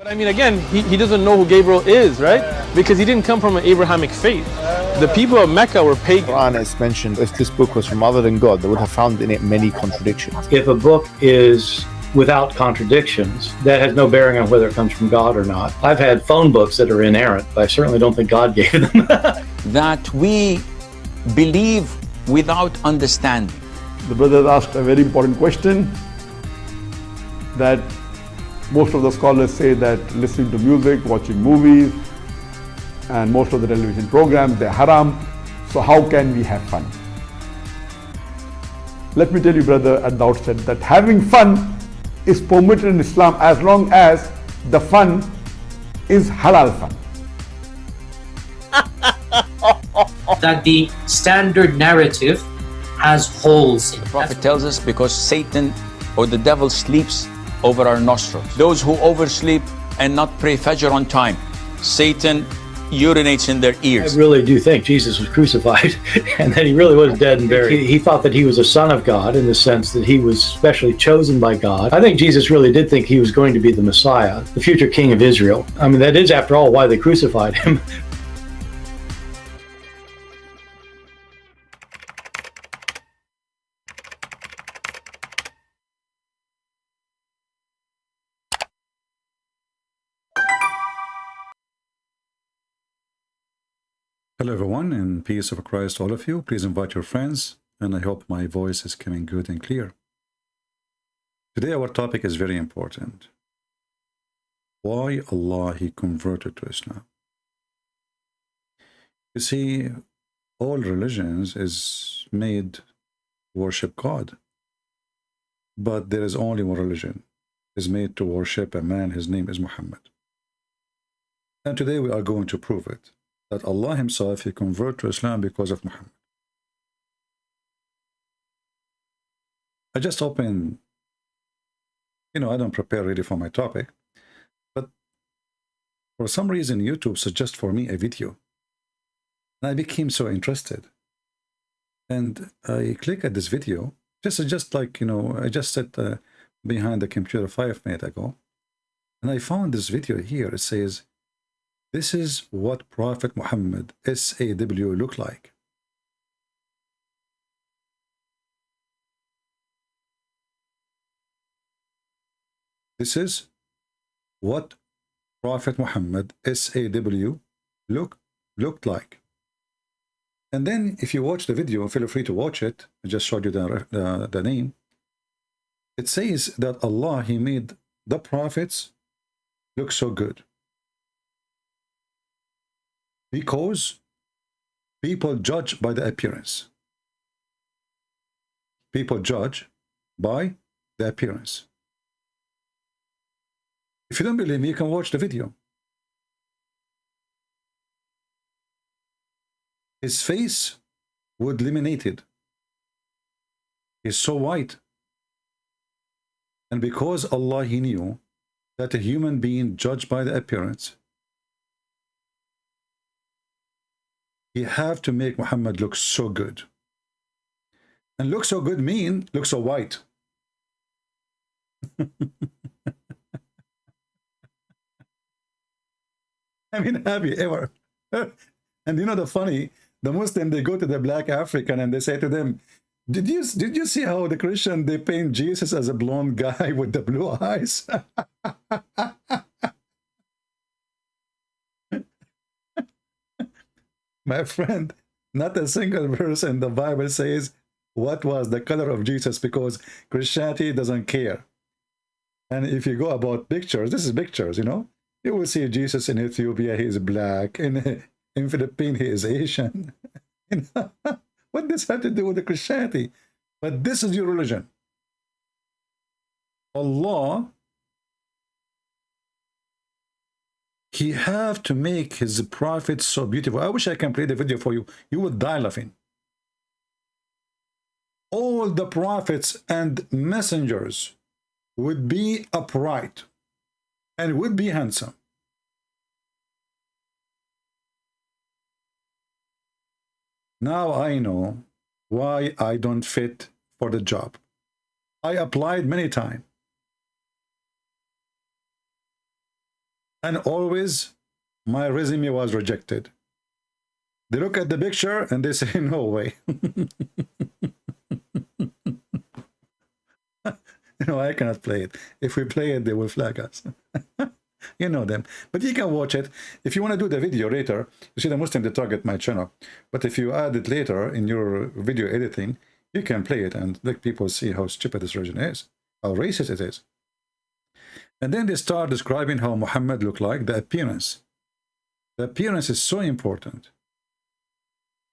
But I mean, again, he doesn't know who Gabriel is, right? Because he didn't come from an Abrahamic faith. The people of Mecca were pagan. Quran is mentioned, if this book was from other than God, they would have found in it many contradictions. If a book is without contradictions, that has no bearing on whether it comes from God or not. I've had phone books that are inerrant, but I certainly don't think God gave them. That we believe without understanding. The brother asked a very important question, that most of the scholars say that listening to music, watching movies, and most of the television programs, they're haram. So how can we have fun? Let me tell you, brother, at the outset that having fun is permitted in Islam as long as the fun is halal fun. That the standard narrative has holes in it. The Prophet tells us because Satan or the devil sleeps over our nostrils. Those who oversleep and not pray Fajr on time, Satan urinates in their ears. I really do think Jesus was crucified and that he really was dead and buried. He thought that he was a son of God in the sense that he was specially chosen by God. I think Jesus really did think he was going to be the Messiah, the future king of Israel. I mean, that is, after all, why they crucified him. Hello everyone, and peace of Christ all of you. Please invite your friends, and I hope my voice is coming good and clear. Today our topic is very important. Why Allah He converted to Islam. You see, all religions is made to worship God. But there is only one religion is made to worship a man, his name is Muhammad. And today we are going to prove it. That Allah Himself, He converted to Islam because of Muhammad. I just opened, I don't prepare really for my topic, but for some reason YouTube suggested for me a video. And I became so interested. And I click at this video, just like, I just sat behind the computer 5 minutes ago, and I found this video here. It says, this is what Prophet Muhammad, SAW, looked like. This is what Prophet Muhammad, SAW, looked like. And then if you watch the video, feel free to watch it. I just showed you the name. It says that Allah, He made the prophets look so good. Because people judge by the appearance. People judge by the appearance. If you don't believe me, you can watch the video. His face was laminated. He's so white. And because Allah, He knew that a human being judged by the appearance, He have to make Muhammad look so good. And look so good mean look so white. I mean, have you ever? And the funny, the Muslim, they go to the black African and they say to them, did you see how the Christian, they paint Jesus as a blonde guy with the blue eyes? My friend, not a single verse in the Bible says what was the color of Jesus, because Christianity doesn't care. And if you go about pictures, this is pictures, you will see Jesus in Ethiopia, he is black. In Philippines, he is Asian. What does that have to do with the Christianity? But this is your religion. Allah, He have to make His prophets so beautiful. I wish I can play the video for you. You would die laughing. All the prophets and messengers would be upright and would be handsome. Now I know why I don't fit for the job. I applied many times. And always my resume was rejected. They look at the picture and they say, no way. No, I cannot play it. If we play it, they will flag us. You know them. But you can watch it. If you want to do the video later, you see the Muslim, they target my channel. But if you add it later in your video editing, you can play it and let people see how stupid this religion is, how racist it is. And then they start describing how Muhammad looked like, the appearance. The appearance is so important.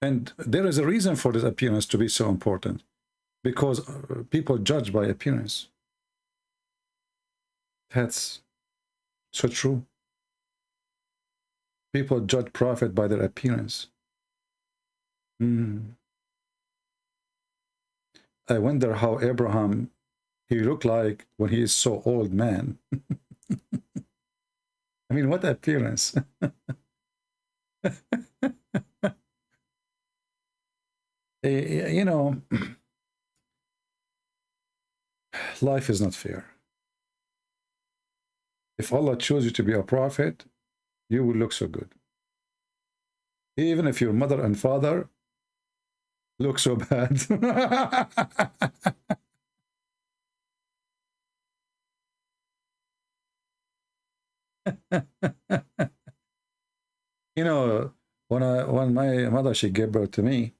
And there is a reason for this appearance to be so important. Because people judge by appearance. That's so true. People judge prophet by their appearance. I wonder how Abraham, he looked like when he is so old man. I mean, what appearance. You know, life is not fair. If Allah chose you to be a prophet, you will look so good. Even if your mother and father look so bad. You know, when my mother, she gave birth to me,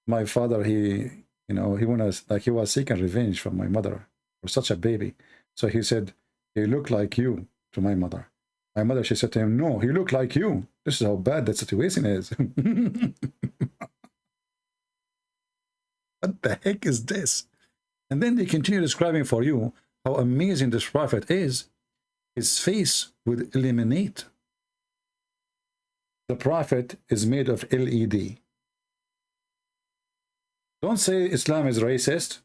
my father, he was seeking revenge from my mother for such a baby. So he said, he looked like you, to my mother. My mother, she said to him, no, he looked like you. This is how bad that situation is. What the heck is this? And then they continue describing for you how amazing this prophet is. His face would illuminate. The prophet is made of LED. Don't say Islam is racist.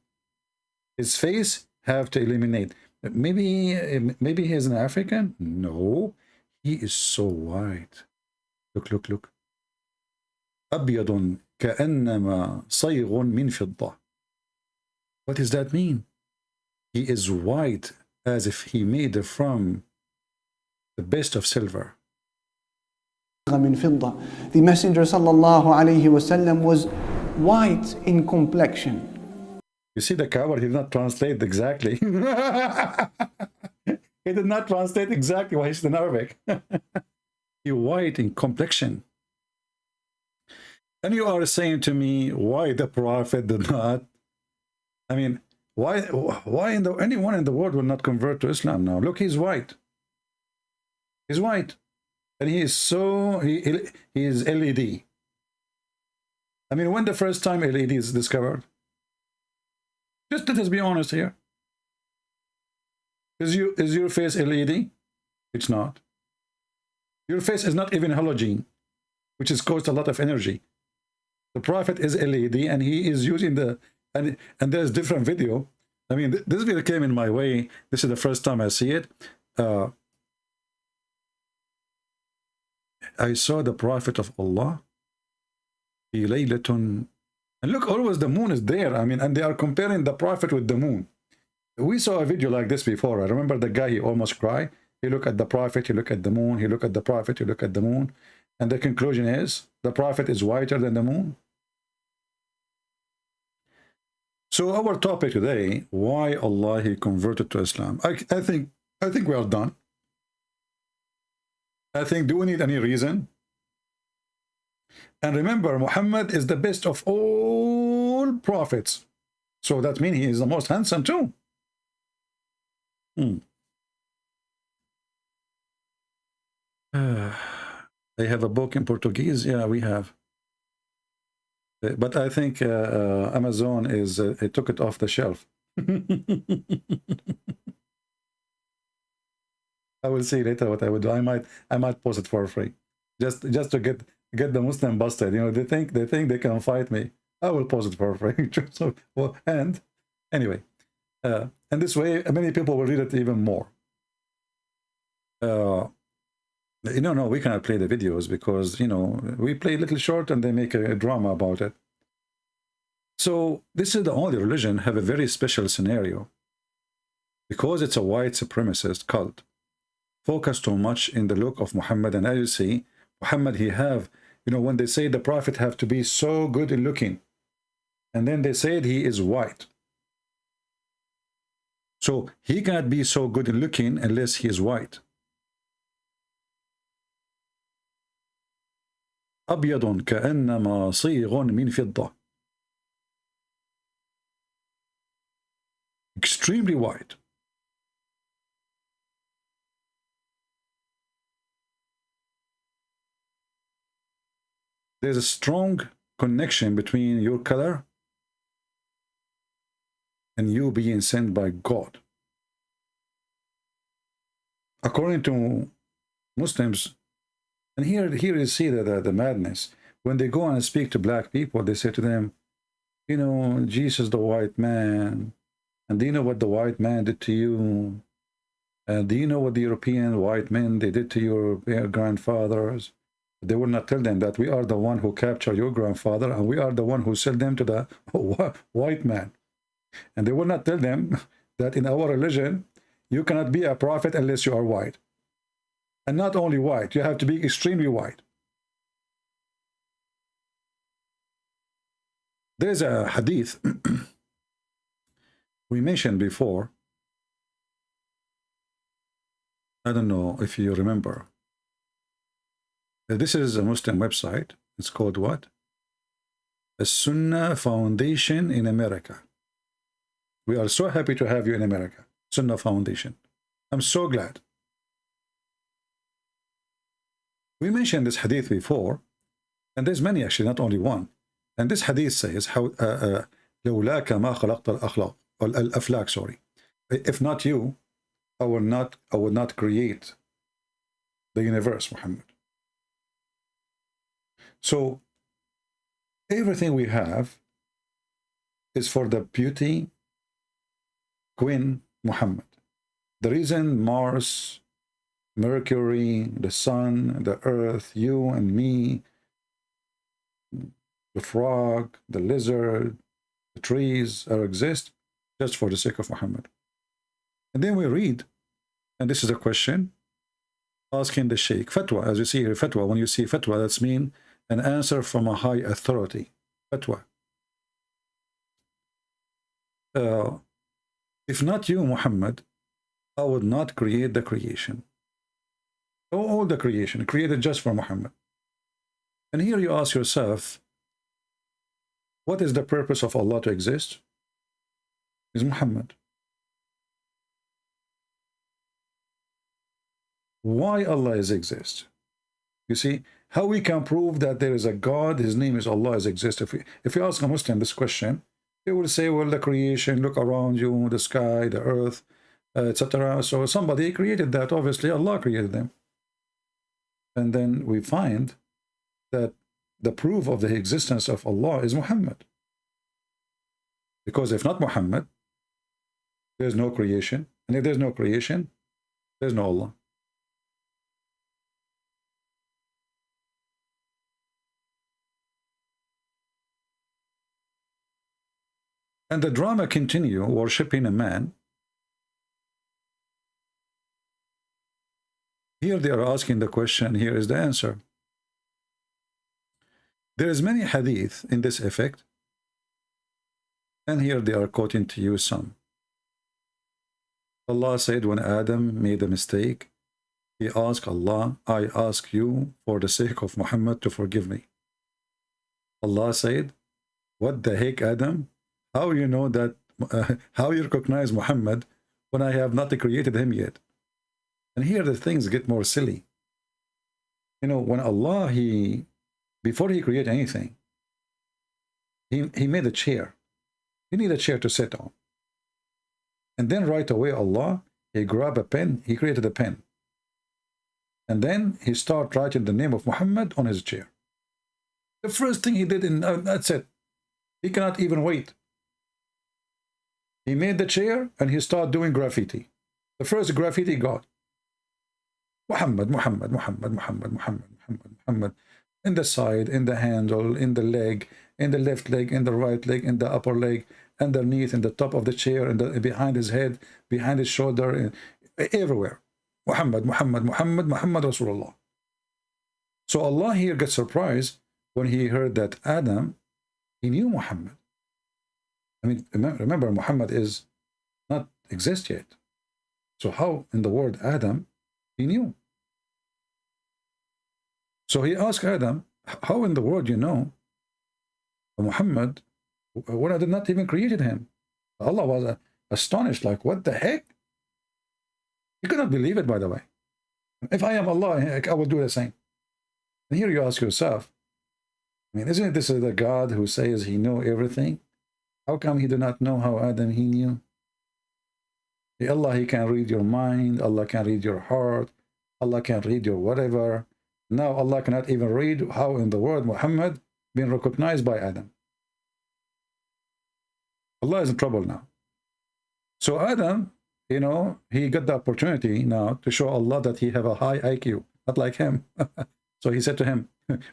His face have to illuminate. Maybe he is an African? No, he is so white. Look, look, look. أبيض كأنما صيغ من فضة. What does that mean? He is white as if he made from the best of silver. من فضة. The Messenger sallallahu alaihi wasallam was white in complexion. You see the coward, he did not translate exactly. He did not translate exactly what is in Arabic. He white in complexion. And you are saying to me, why the prophet did not? I mean, why anyone in the world will not convert to Islam now? Look, he's white. He's white. And he is so, he is LED. I mean, when the first time LED is discovered? Just let us be honest here. Is your face LED? It's not. Your face is not even halogen, which has cost a lot of energy. The prophet is LED, and he is using the, and there's different video. I mean, this video came in my way. This is the first time I see it. I saw the prophet of Allah. And look, always the moon is there. I mean, and they are comparing the prophet with the moon. We saw a video like this before. I remember the guy, he almost cried. He looked at the prophet, he looked at the moon, he looked at the prophet, he looked at the moon. And the conclusion is, the prophet is whiter than the moon. So our topic today, why Allah he converted to Islam. I think we are done. I think, do we need any reason? And remember, Muhammad is the best of all prophets. So that means he is the most handsome too. They have a book in Portuguese. Yeah, we have. But I think Amazon is it took it off the shelf. I will see later what I would do. I might post it for free, just to get the Muslim busted. You know, they think they can fight me. I will post it for free. So, well, and anyway, and this way many people will read it even more. No, we cannot play the videos because, you know, we play a little short and they make a drama about it. So this is the only religion have a very special scenario because it's a white supremacist cult. focus too much in the look of Muhammad. And as you see, Muhammad, he have, you know, when they say the prophet have to be so good in looking, and then they said he is white. So he cannot be so good in looking unless he is white. أبيض كأنما صيغ من فضة. Extremely white. There's a strong connection between your color and you being sent by God. According to Muslims, and here you see the madness. When they go and speak to black people, they say to them, you know, Jesus the white man, and do you know what the white man did to you? And do you know what the European white men they did to your grandfathers? They will not tell them that we are the one who captured your grandfather and we are the one who sold them to the white man. And they will not tell them that in our religion, you cannot be a prophet unless you are white. And not only white, you have to be extremely white. There's a hadith we mentioned before. I don't know if you remember. This is a Muslim website. It's called what? A Sunnah Foundation in America. We are so happy to have you in America. Sunnah Foundation. I'm so glad. We mentioned this hadith before, and there's many actually, not only one. And this hadith says, how لولاك ما خلقت الأفلاك, sorry. If not you, I would not create the universe, Muhammad. So everything we have is for the beauty Queen Muhammad. The reason Mars, Mercury, the sun, the earth, you and me, the frog, the lizard, the trees exist just for the sake of Muhammad. And then we read, and this is a question, asking the Sheikh, fatwa, as you see here, fatwa, when you see fatwa, that's mean an answer from a high authority, fatwa. If not you, Muhammad, I would not create the creation. All the creation created just for Muhammad. And here you ask yourself, what is the purpose of Allah to exist? Is Muhammad. Why Allah is exist? You see, how we can prove that there is a God, his name is Allah, is exist. If you ask a Muslim this question, he will say, well, the creation, look around you, the sky, the earth, etc. So somebody created that, obviously Allah created them. And then we find that the proof of the existence of Allah is Muhammad. Because if not Muhammad, there's no creation. And if there's no creation, there's no Allah. And the drama continue, worshipping a man. Here they are asking the question, here is the answer. There is many hadith in this effect, and here they are quoting to you some. Allah said when Adam made a mistake, he asked Allah, I ask you for the sake of Muhammad to forgive me. Allah said, what the heck, Adam? How you know that, how you recognize Muhammad when I have not created him yet? And here the things get more silly. You know, when Allah, before he created anything, he made a chair. You need a chair to sit on. And then right away, Allah, he grabbed a pen, he created a pen. And then he started writing the name of Muhammad on his chair. The first thing he did, that's it. He cannot even wait. He made the chair and he started doing graffiti. The first graffiti got Muhammad, Muhammad, Muhammad, Muhammad, Muhammad, Muhammad, Muhammad. In the side, in the handle, in the leg, in the left leg, in the right leg, in the upper leg, underneath, in the top of the chair, and behind his head, behind his shoulder, everywhere. Muhammad, Muhammad, Muhammad, Muhammad Rasulullah. So Allah here gets surprised when he heard that Adam, he knew Muhammad. I mean, remember, Muhammad is not exist yet. So how in the word Adam, he knew? So he asked Adam, how in the world you know Muhammad when I did not even created him? Allah was astonished, like, what the heck? He could not believe it, by the way. If I am Allah, I will do the same. And here you ask yourself, I mean, isn't this the God who says he knew everything? How come he did not know how Adam he knew? Allah, he can read your mind. Allah can read your heart. Allah can read your whatever. Now Allah cannot even read how in the world Muhammad been recognized by Adam. Allah is in trouble now. So Adam, you know, he got the opportunity now to show Allah that he have a high IQ, not like him. So he said to him,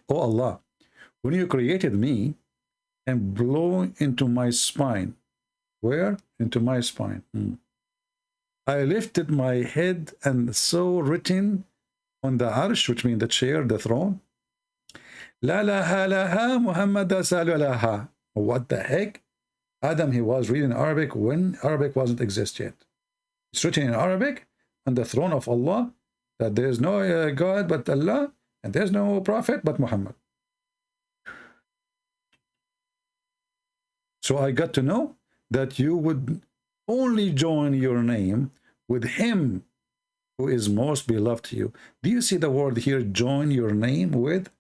oh Allah, when you created me and blew into my spine, where? Into my spine. I lifted my head and saw written on the arsh, which means the chair, the throne, La laha laha Muhammad salu laha. What the heck? Adam, he was reading Arabic when Arabic wasn't exist yet. It's written in Arabic on the throne of Allah that there is no God but Allah and there's no prophet but Muhammad. So I got to know that you would only join your name with him who is most beloved to you. Do you see the word here, join your name with?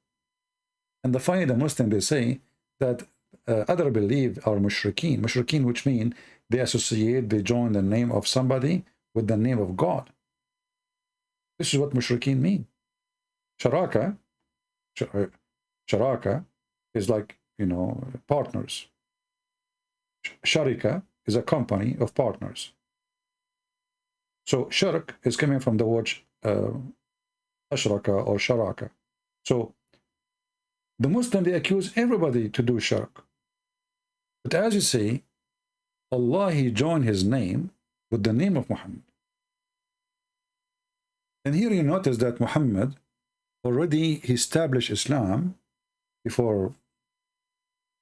And the funny, the Muslim, they say that other believe are mushrikeen. Mushrikeen, which mean they associate, they join the name of somebody with the name of God. This is what mushrikeen mean. Sharaka is like, you know, partners. Sharika is a company of partners. So shirk is coming from the word ashraka or sharaka. So the Muslim, they accuse everybody to do shirk. But as you see, Allah, he joined his name with the name of Muhammad. And here you notice that Muhammad already established Islam before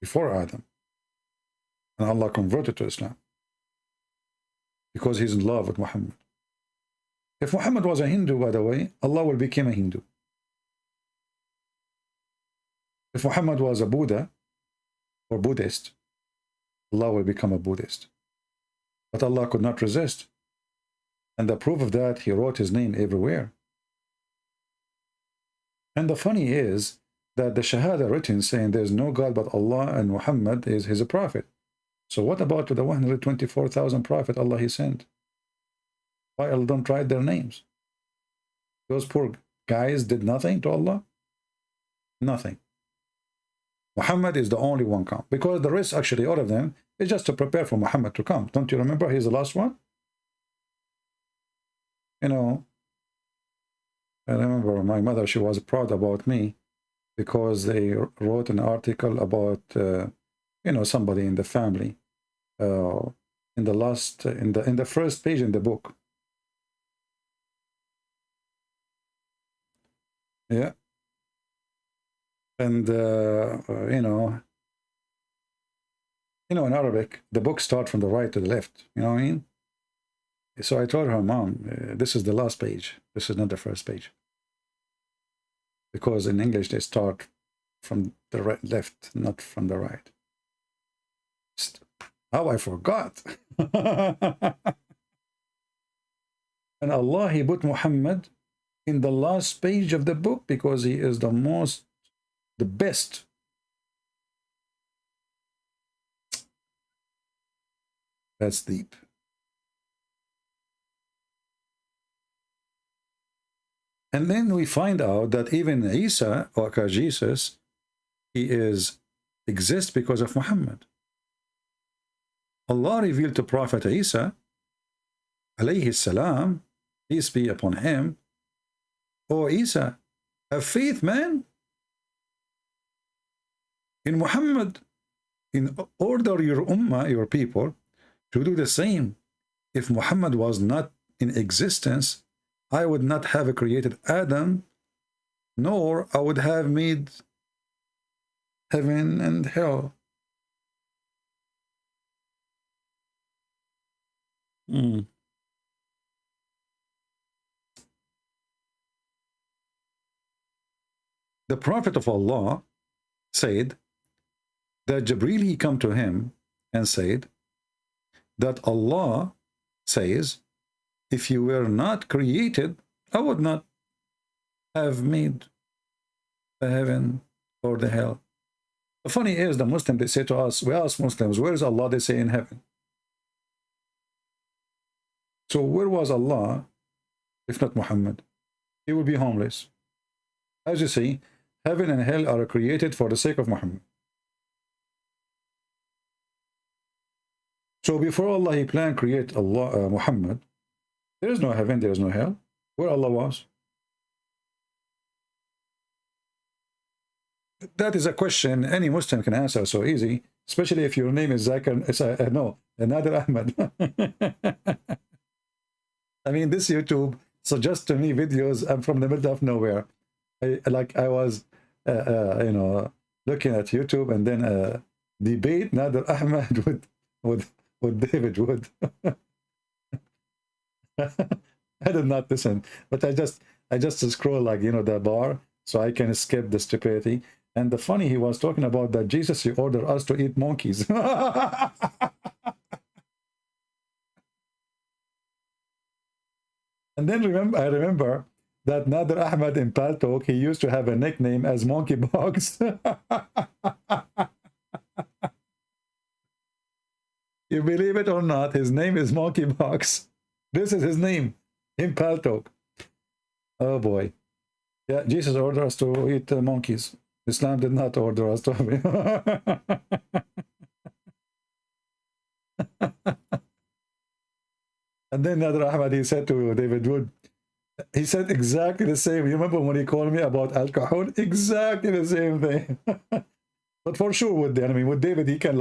Adam. And Allah converted to Islam because he's in love with Muhammad. If Muhammad was a Hindu, by the way, Allah will become a Hindu. If Muhammad was a Buddha or Buddhist, Allah will become a Buddhist. But Allah could not resist. And the proof of that, he wrote his name everywhere. And the funny is that the Shahada written saying there's no God but Allah and Muhammad is his prophet. So what about the 124,000 prophets Allah he sent? Why Allah don't write their names? Those poor guys did nothing to Allah? Nothing. Muhammad is the only one come. Because the rest, actually, all of them, is just to prepare for Muhammad to come. Don't you remember? He's the last one. You know, I remember my mother, she was proud about me because they wrote an article about, you know, somebody in the family in the first page in the book. Yeah. And, you know, in Arabic, the book starts from the right to the left. You know what I mean? So I told her, Mom, this is the last page. This is not the first page. Because in English, they start from the left, not from the right. How I forgot. And Allah, he put Muhammad in the last page of the book because he is the best. That's deep. And then we find out that even Isa, or Jesus, he exists because of Muhammad. Allah revealed to Prophet Isa, alayhi salam, peace be upon him, "O Isa, have faith, man, in Muhammad, in order your ummah, your people, to do the same. If Muhammad was not in existence, I would not have created Adam, nor I would have made heaven and hell. The Prophet of Allah said that Jibreel, he come to him and said that Allah says, if you were not created, I would not have made the heaven or the hell. The funny is, the Muslims, they say to us, we ask Muslims, where is Allah? They say in heaven. So where was Allah if not Muhammad? He would be homeless. As you see, heaven and hell are created for the sake of Muhammad. So before Allah, he planned create Allah, Muhammad, there is no heaven, there is no hell. Where Allah was? That is a question any Muslim can answer so easy, especially if your name is Zakir, Nader Ahmed. I mean, this YouTube suggests to me videos. I'm from the middle of nowhere. I was, looking at YouTube, and then debate Nader Ahmed with David Wood. I did not listen, but I just scroll the bar so I can escape the stupidity. And the funny, he was talking about that Jesus, he ordered us to eat monkeys. And then I remember that Nader Ahmed in Paltalk, he used to have a nickname as Monkey Box. You believe it or not, his name is Monkey Box. This is his name in Paltalk. Oh boy. Yeah, Jesus ordered us to eat monkeys. Islam did not order us to. And then Nader Ahmed, he said to David Wood, he said exactly the same. You remember when he called me about alcohol? Exactly the same thing. But for sure with David, he can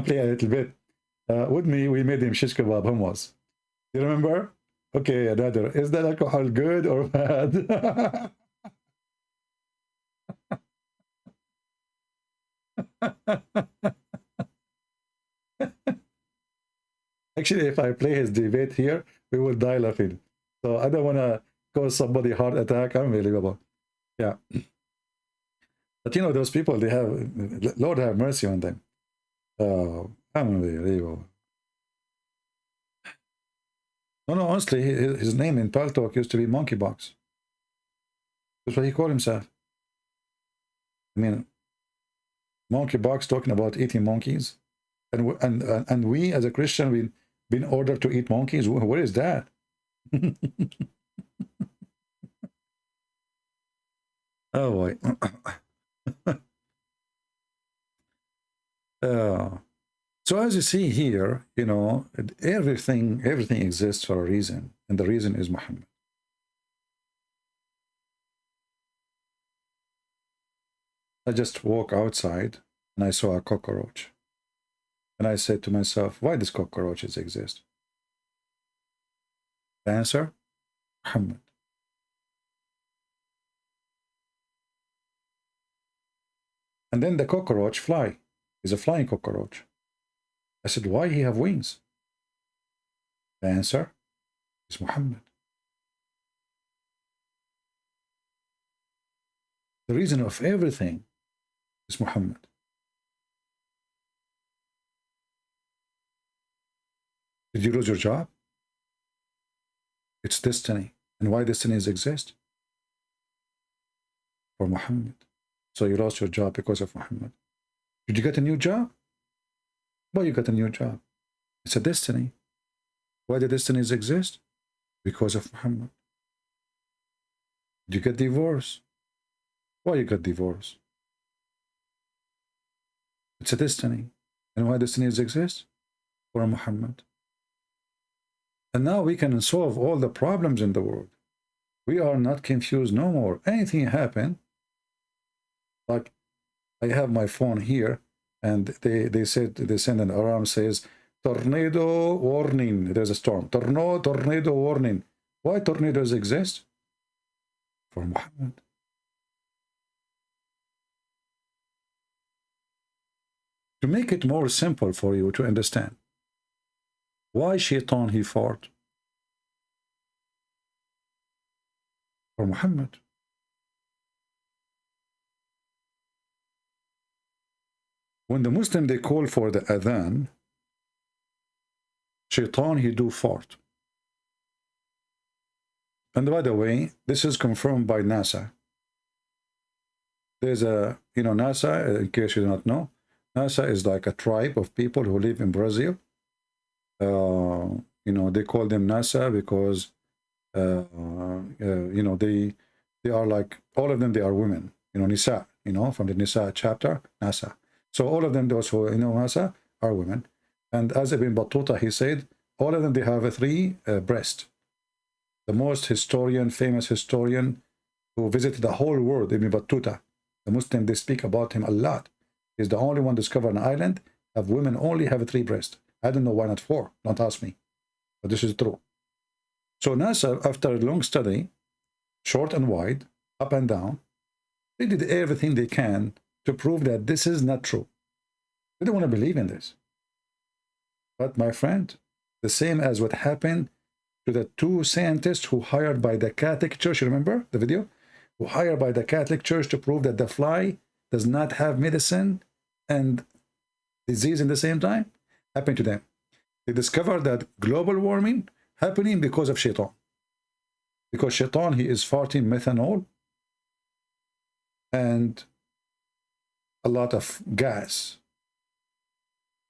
play a little bit. With me, we made him shish kebab hummus. You remember? Okay, Nader, is that alcohol good or bad? Actually, if I play his debate here, we will die laughing. So I don't want to cause somebody heart attack. Unbelievable. Yeah. But those people, they have, Lord have mercy on them. Unbelievable. No, honestly, his name in Paltalk used to be Monkey Box. That's what he called himself. I mean, Monkey Box talking about eating monkeys. And we as a Christian, we've been ordered to eat monkeys. Where is that? Oh boy. So as you see here, everything exists for a reason, and the reason is Muhammad. I just walk outside and I saw a cockroach. And I said to myself, why does cockroaches exist? The answer, Muhammad. And then the cockroach fly. He's a flying cockroach. I said, why he have wings? The answer is Muhammad. The reason of everything is Muhammad. Did you lose your job? It's destiny. And why destinies exist? For Muhammad. So you lost your job because of Muhammad. Did you get a new job? Why you got a new job? It's a destiny. Why the destinies exist? Because of Muhammad. Did you get divorced? Why you got divorced? It's a destiny. And why destinies exist? For Muhammad. And now we can solve all the problems in the world. We are not confused no more. Anything happen, like I have my phone here, and they send an alarm says tornado warning. There's a storm. Tornado warning. Why tornadoes exist? For Muhammad. To make it more simple for you to understand, why Shaitan he fought? For Muhammad. When the Muslim they call for the adhan, Shaitan he do fart. And by the way, this is confirmed by NASA. There's a, NASA, in case you do not know, NASA is like a tribe of people who live in Brazil. They call them NASA because, they are like, all of them, they are women, Nisa, from the Nisa chapter, NASA. So all of them, those who NASA, are women. And as Ibn Battuta, he said, all of them, they have a 3 breast. The most famous historian who visited the whole world, Ibn Battuta, the Muslim, they speak about him a lot. He's the only one discovered an island of women only have 3 breasts. I don't know why not 4. Don't ask me. But this is true. So NASA, after a long study, short and wide, up and down, they did everything they can to prove that this is not true. They don't want to believe in this. But my friend, the same as what happened to the 2 scientists who hired by the Catholic Church, you remember the video? Who hired by the Catholic Church to prove that the fly does not have medicine and disease in the same time, happened to them. They discovered that global warming happening because of Shaitan. Because Shaitan, he is farting methanol and a lot of gas.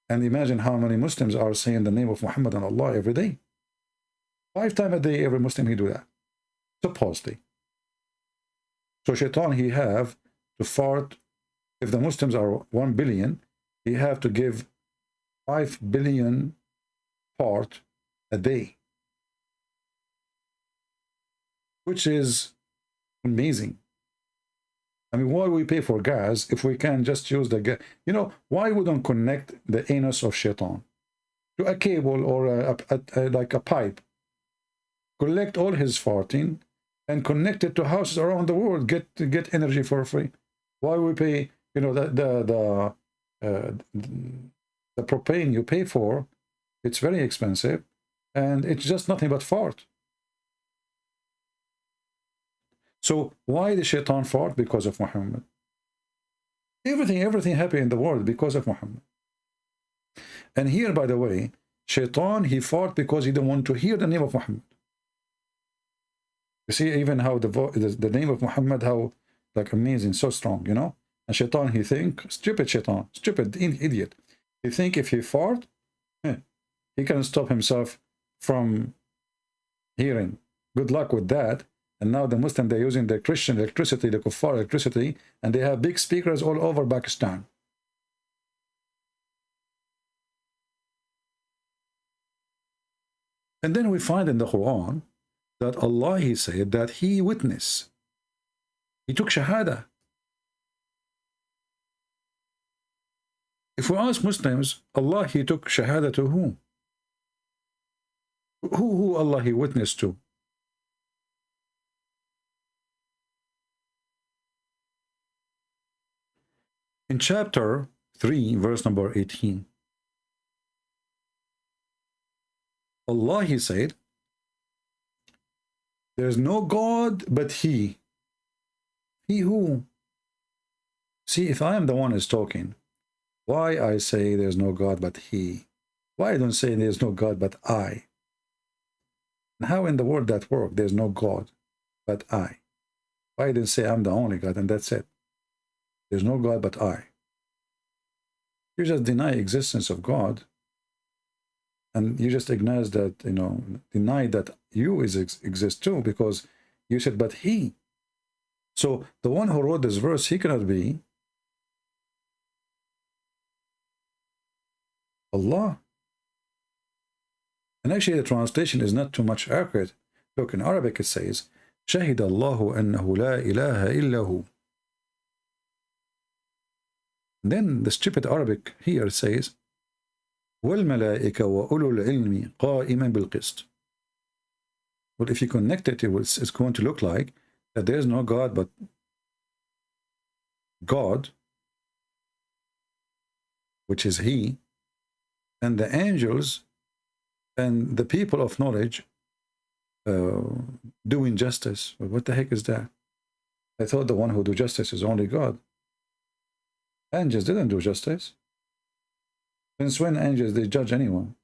And imagine how many Muslims are saying the name of Muhammad and Allah every day. 5 times a day, every Muslim, he do that. Supposedly. So Shaitan, he have to fart. If the Muslims are 1 billion, he have to give 5 billion fart a day. Which is amazing. I mean, why we pay for gas if we can just use the gas? Why we don't connect the anus of Shaitan to a cable or like a pipe? Collect all his farting and connect it to houses around the world. Get energy for free. Why we pay? The propane you pay for, it's very expensive, and it's just nothing but fart. So why the Shaitan fart? Because of Muhammad. Everything happened in the world because of Muhammad. And here, by the way, Shaitan, he fart because he didn't want to hear the name of Muhammad. You see even how the name of Muhammad, how like amazing, so strong, And Shaitan, he think, stupid Shaitan, stupid idiot. He think if he fart, he can stop himself from hearing. Good luck with that. And now the Muslim, they're using the Christian electricity, the kuffar electricity, and they have big speakers all over Pakistan. And then we find in the Quran that Allah, he said that he witnessed. He took shahada. If we ask Muslims, Allah, he took shahada to whom? Who Allah he witnessed to? In chapter 3, verse number 18, Allah, he said, there's no God but He. He who? See, if I am the one who's talking, why I say there's no God but He? Why I don't say there's no God but I? And how in the world that work? There's no God but I. Why I didn't say I'm the only God and that's it? There's no God but I. You just deny existence of God, and you just acknowledge that, deny that you exist too, because you said, but He. So the one who wrote this verse, he cannot be Allah. And actually the translation is not too much accurate. Look, in Arabic it says, شهد الله أنه لا إله إلا هو. Then the stupid Arabic here says, وَالْمَلَائِكَ وَأُولُو الْعِلْمِ قَائِمًا بِالْقِسْطِ. Well, if you connect it, it's going to look like that there is no God but God, which is He, and the angels and the people of knowledge doing justice. Well, what the heck is that? I thought the one who do justice is only God. Angels didn't do justice. Since when angels, they judge anyone?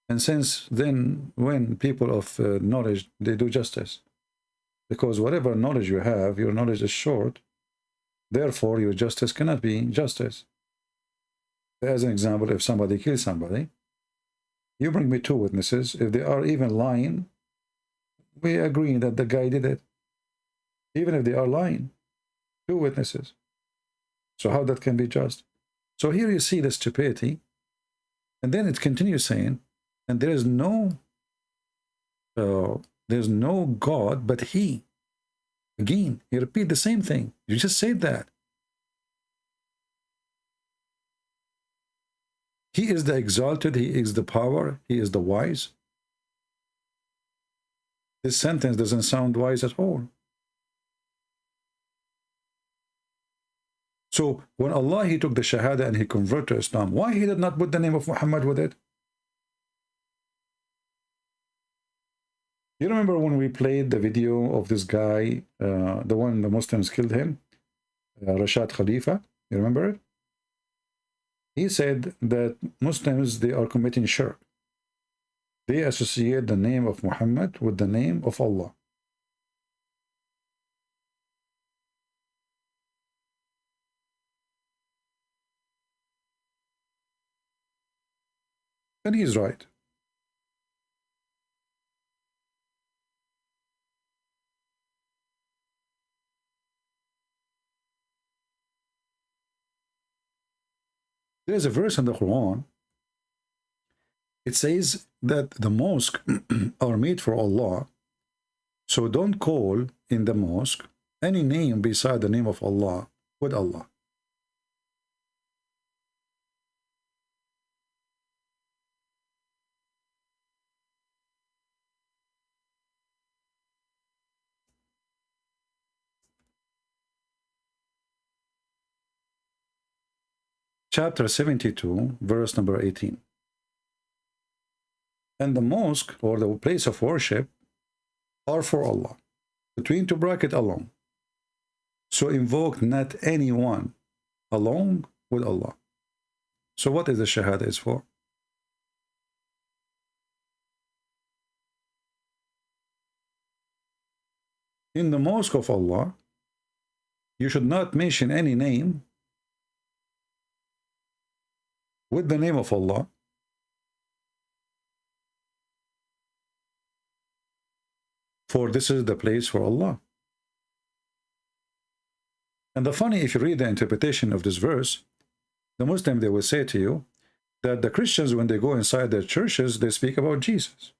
And since then, when people of knowledge, they do justice. Because whatever knowledge you have, your knowledge is short. Therefore, your justice cannot be justice. As an example, if somebody kills somebody, you bring me 2 witnesses. If they are even lying, we agree that the guy did it. Even if they are lying, 2 witnesses. So how that can be just? So here you see the stupidity. And then it continues saying, and there's no God but He. Again, you repeat the same thing. You just said that. He is the exalted, He is the power, He is the wise. This sentence doesn't sound wise at all. So when Allah, He took the Shahada and He converted to Islam, why He did not put the name of Muhammad with it? You remember when we played the video of this guy, the one the Muslims killed him, Rashad Khalifa? You remember it? He said that Muslims, they are committing shirk. They associate the name of Muhammad with the name of Allah. And he's right. There is a verse in the Quran. It says that the mosque are made for Allah. So don't call in the mosque any name beside the name of Allah with Allah. Chapter 72, verse number 18. And the mosque, or the place of worship, are for Allah, between 2 brackets alone. So invoke not anyone along with Allah. So what is the Shahada is for? In the mosque of Allah, you should not mention any name with the name of Allah, for this is the place for Allah. And the funny, if you read the interpretation of this verse, the Muslim, they will say to you that the Christians, when they go inside their churches, they speak about Jesus.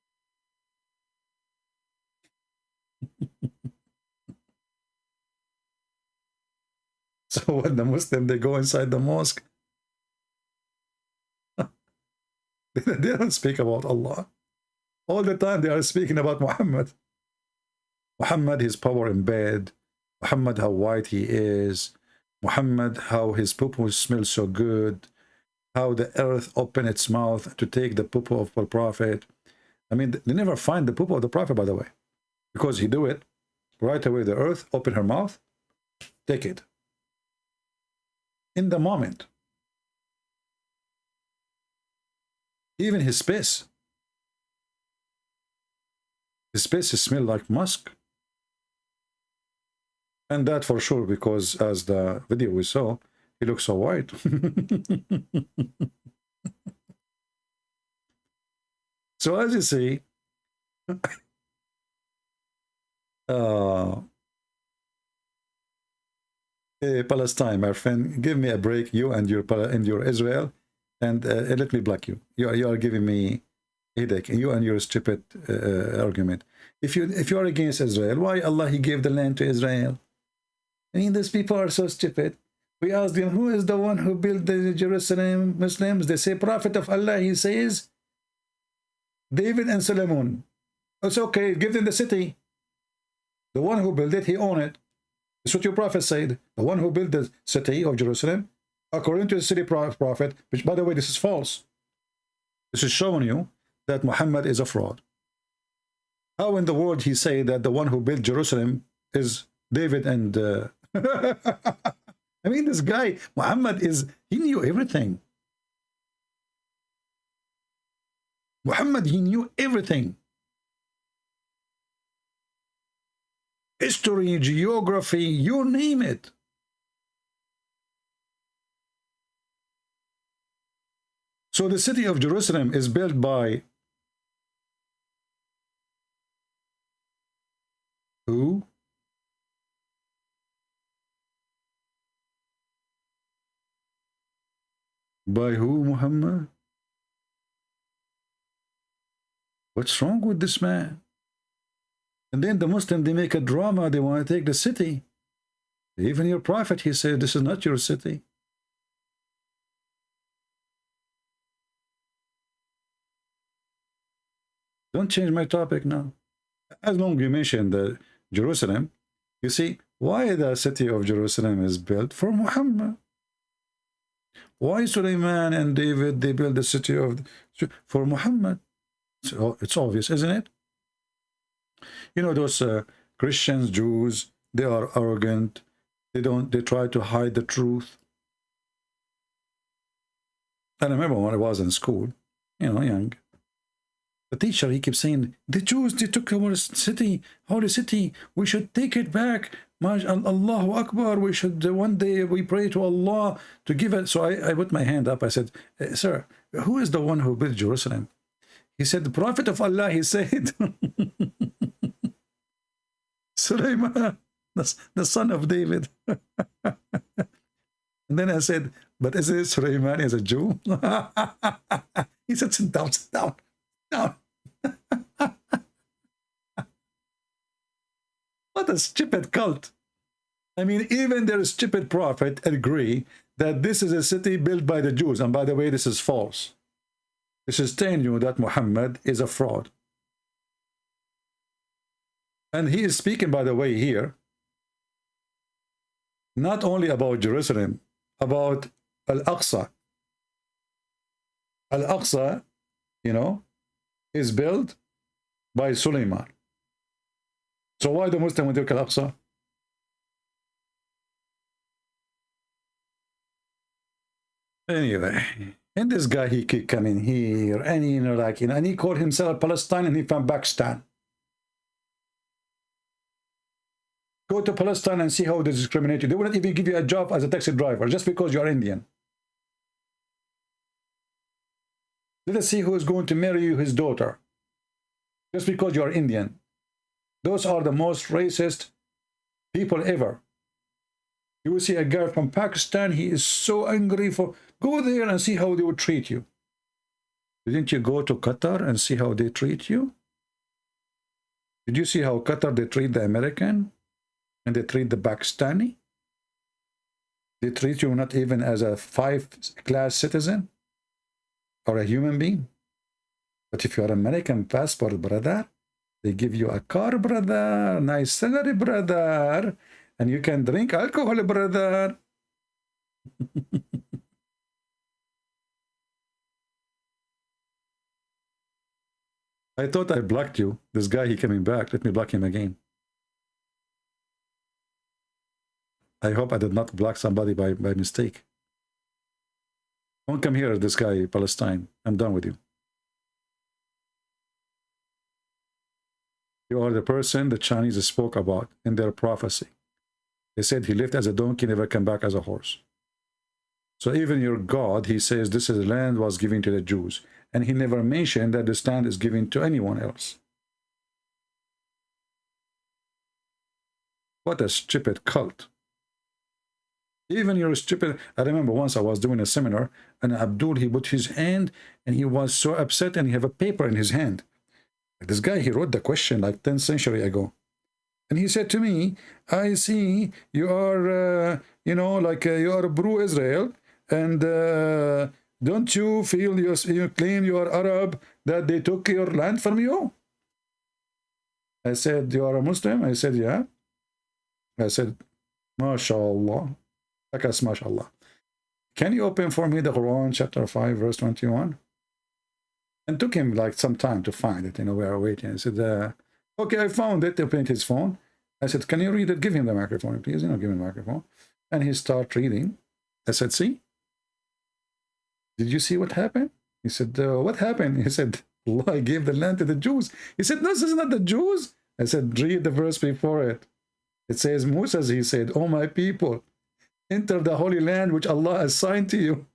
So when the Muslim, they go inside the mosque, they don't speak about Allah. All the time they are speaking about Muhammad. Muhammad, his power in bed. Muhammad, how white he is. Muhammad, how his poo-poo smells so good. How the earth opened its mouth to take the poo-poo of the Prophet. I mean, they never find the poo-poo of the Prophet, by the way. Because he do it, right away the earth open her mouth, take it. In the moment. Even his space. His space smells like musk. And that for sure, because as the video we saw, he looks so white. So as you see, Palestine, my friend, give me a break, you and your Israel, and let me block you. You are giving me headache, you and your stupid argument. If you are against Israel, why Allah He gave the land to Israel? I mean, these people are so stupid. We asked them, who is the one who built the Jerusalem? Muslims, they say Prophet of Allah. He says David and Solomon. It's okay, give them the city. The one who built it, he owned it. That's what your prophet said. The one who built the city of Jerusalem, according to the city prophet, which, by the way, this is false. This is showing you that Muhammad is a fraud. How in the world he say that the one who built Jerusalem is David and... I mean, this guy, Muhammad, he knew everything. Muhammad, he knew everything. History, geography, you name it. So the city of Jerusalem is built by who? By who, Muhammad? What's wrong with this man? And then the Muslim, they make a drama, they want to take the city. Even your prophet, he said, this is not your city. Don't change my topic now. As long as you mentioned Jerusalem, you see, why the city of Jerusalem is built? For Muhammad. Why Sulaiman and David, they built the city for Muhammad? So it's obvious, isn't it? You know, those Christians, Jews, they are arrogant. They try to hide the truth. I remember when I was in school, you know, young. The teacher, he keeps saying, the Jews, they took our city, holy city. We should take it back. Allahu Akbar. We should, one day we pray to Allah to give it. So I put my hand up. I said, sir, who is the one who built Jerusalem? He said, the Prophet of Allah, he said, Sulaiman, the son of David. And then I said, but is it Sulaiman is a Jew? He said, sit down, sit down, sit down. What a stupid cult. I mean, even their stupid prophet agree that this is a city built by the Jews. And by the way, this is false. This is telling you that Muhammad is a fraud. And he is speaking, by the way, here, not only about Jerusalem, about Al-Aqsa. Al-Aqsa, you know, is built by Sulaiman. So why the Muslim will take Al-Aqsa? Anyway, and this guy, he keep coming here, and you know, like, you know, and he called himself Palestine, and he from Pakistan. Go to Palestine and see how they discriminate you. They will not even give you a job as a taxi driver just because you are Indian. Let us see who is going to marry you, his daughter, just because you are Indian. Those are the most racist people ever. You will see a guy from Pakistan, he is so angry for... Go there and see how they will treat you. Didn't you go to Qatar and see how they treat you? Did you see how Qatar, they treat the American? And they treat the Pakistani? They treat you not even as a 5th-class citizen or a human being. But if you are American passport, brother, they give you a car, brother, nice salary, brother, and you can drink alcohol, brother. I thought I blocked you. This guy, he coming back. Let me block him again. I hope I did not block somebody by mistake. Don't come here, this guy, Palestine. I'm done with you. You are the person the Chinese spoke about in their prophecy. They said he lived as a donkey, never come back as a horse. So even your God, he says this is land was given to the Jews. And he never mentioned that this land is given to anyone else. What a stupid cult. Even you're stupid. I remember once I was doing a seminar, and Abdul, he put his hand, and he was so upset, and he have a paper in his hand. This guy, he wrote the question like 10th century ago. And he said to me, I see you are, you know, like you are pro-Israel, and don't you feel you claim you are Arab, that they took your land from you? I said, you are a Muslim? I said, yeah. I said, MashaAllah. Takas MashaAllah. Can you open for me the Quran, chapter 5, verse 21? And took him like some time to find it. You know, we are waiting. I said, okay, I found it. Opened his phone. I said, can you read it? Give him the microphone, please. You know, give him the microphone. And he started reading. I said, see? Did you see what happened? He said, what happened? He said, Allah gave the land to the Jews. He said, no, this is not the Jews. I said, read the verse before it. It says, Moses, he said, oh my people, enter the holy land which Allah assigned to you.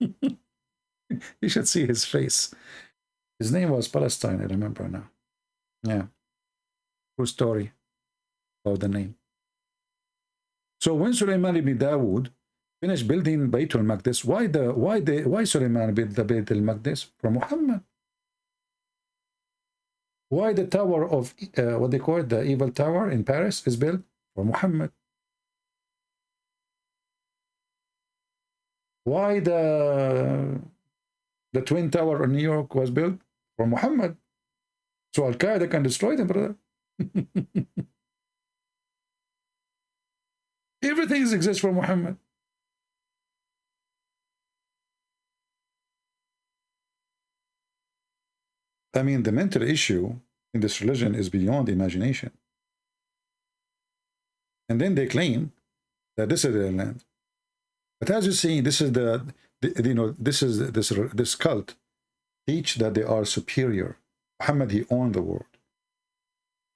You should see his face. His name was Palestine, I remember now. Yeah. True story about the name. So when Sulaiman ibn Dawood finished building Bayt al-Maqdis, why Sulaiman built the Bayt al-Maqdis? For Muhammad. Why the tower of, what they call it, the evil tower in Paris is built? For Muhammad. Why the Twin Tower in New York was built? For Muhammad. So Al-Qaeda can destroy them, brother. Everything exists for Muhammad. I mean, the mental issue in this religion is beyond imagination. And then they claim that this is their land. But as you see, this is this cult teach that they are superior. Muhammad, he owned the world.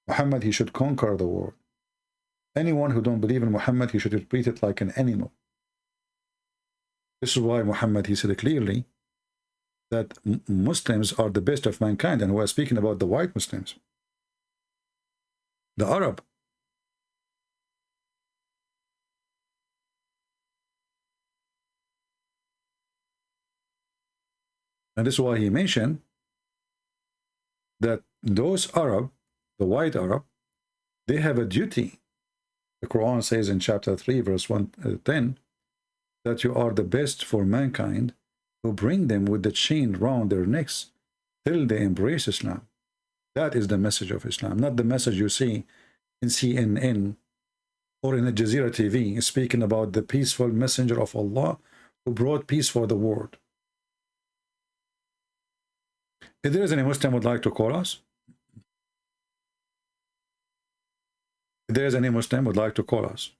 Muhammad, he should conquer the world. Anyone who don't believe in Muhammad, he should treat it like an animal. This is why Muhammad, he said clearly that Muslims are the best of mankind, and we are speaking about the white Muslims, the Arab. And this is why he mentioned that those Arab, the white Arab, they have a duty. The Quran says in chapter 3, verse 110, that you are the best for mankind, who bring them with the chain round their necks till they embrace Islam. That is the message of Islam, not the message you see in CNN or in Al Jazeera TV speaking about the peaceful messenger of Allah who brought peace for the world. If there is any Muslim would like to call us, if there is any Muslim would like to call us,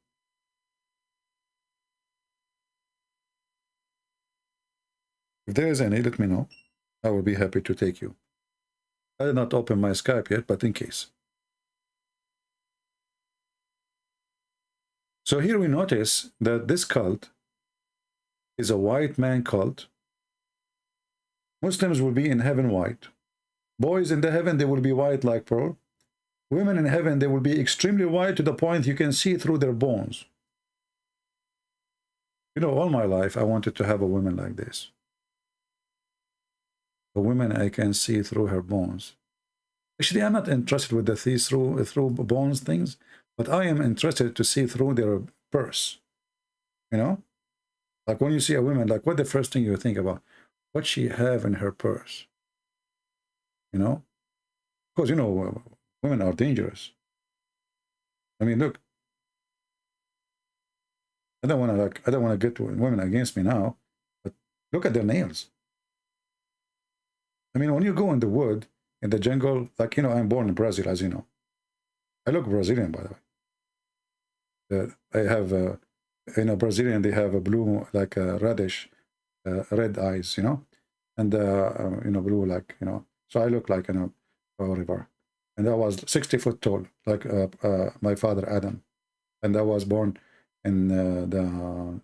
if there is any, let me know. I will be happy to take you. I did not open my Skype yet, but in case. So here we notice that this cult is a white man cult. Muslims will be in heaven white. Boys in the heaven, they will be white like pearl. Women in heaven, they will be extremely white to the point you can see through their bones. You know, all my life, I wanted to have a woman like this. A woman I can see through her bones. Actually, I'm not interested with the see through bones things, but I am interested to see through their purse. You know? Like when you see a woman, like what the first thing you think about? What she have in her purse? You know? Because, you know, women are dangerous. I mean, look. I don't want to get women against me now, but look at their nails. I mean, when you go in the wood, in the jungle, like, you know, I'm born in Brazil, as you know. I look Brazilian, by the way. I have, you know, Brazilian, they have a blue, like a reddish, red eyes, you know, and, you know, blue, like, you know, so I look like, you know, whatever. And I was 60 foot tall, like my father, Adam. And I was born in the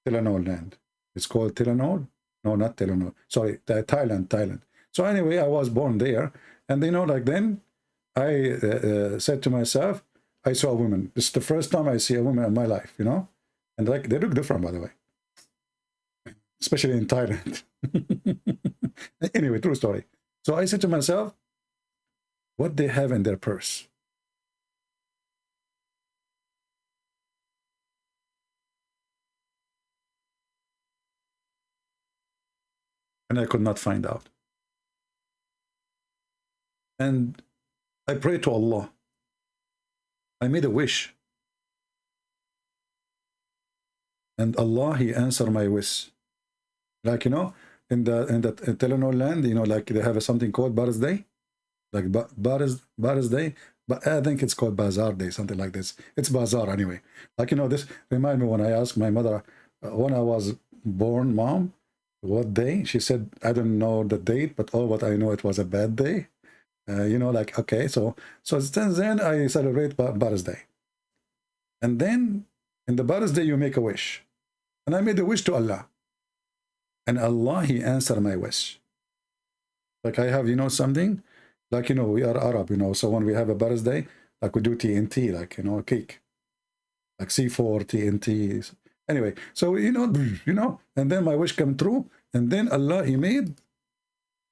Telenor land. It's called Telenor? No, not Telenor. Sorry, Thailand. So anyway, I was born there. And, you know, like then I said to myself, I saw a woman. This is the first time I see a woman in my life, you know? And like they look different, by the way. Especially in Thailand. Anyway, true story. So I said to myself, what they have in their purse? And I could not find out. And I pray to Allah. I made a wish. And Allah, He answered my wish. Like, you know, in the Telenor land, you know, like they have something called Baris Day. Like Baris Day. But I think it's called Bazaar Day, something like this. It's Bazaar anyway. Like, you know, this remind me when I asked my mother, when I was born, Mom, what day? She said, I don't know the date, but all what I know, it was a bad day. You know, like, okay, so since then I celebrate Baris Day. And then in the Baris Day, you make a wish. And I made a wish to Allah. And Allah, He answered my wish. Like I have, you know, something, like, you know, we are Arab, you know, so when we have a Baris Day, like we do TNT, like, you know, a cake, like C4, TNT. Anyway, so, you know, and then my wish come true. And then Allah, He made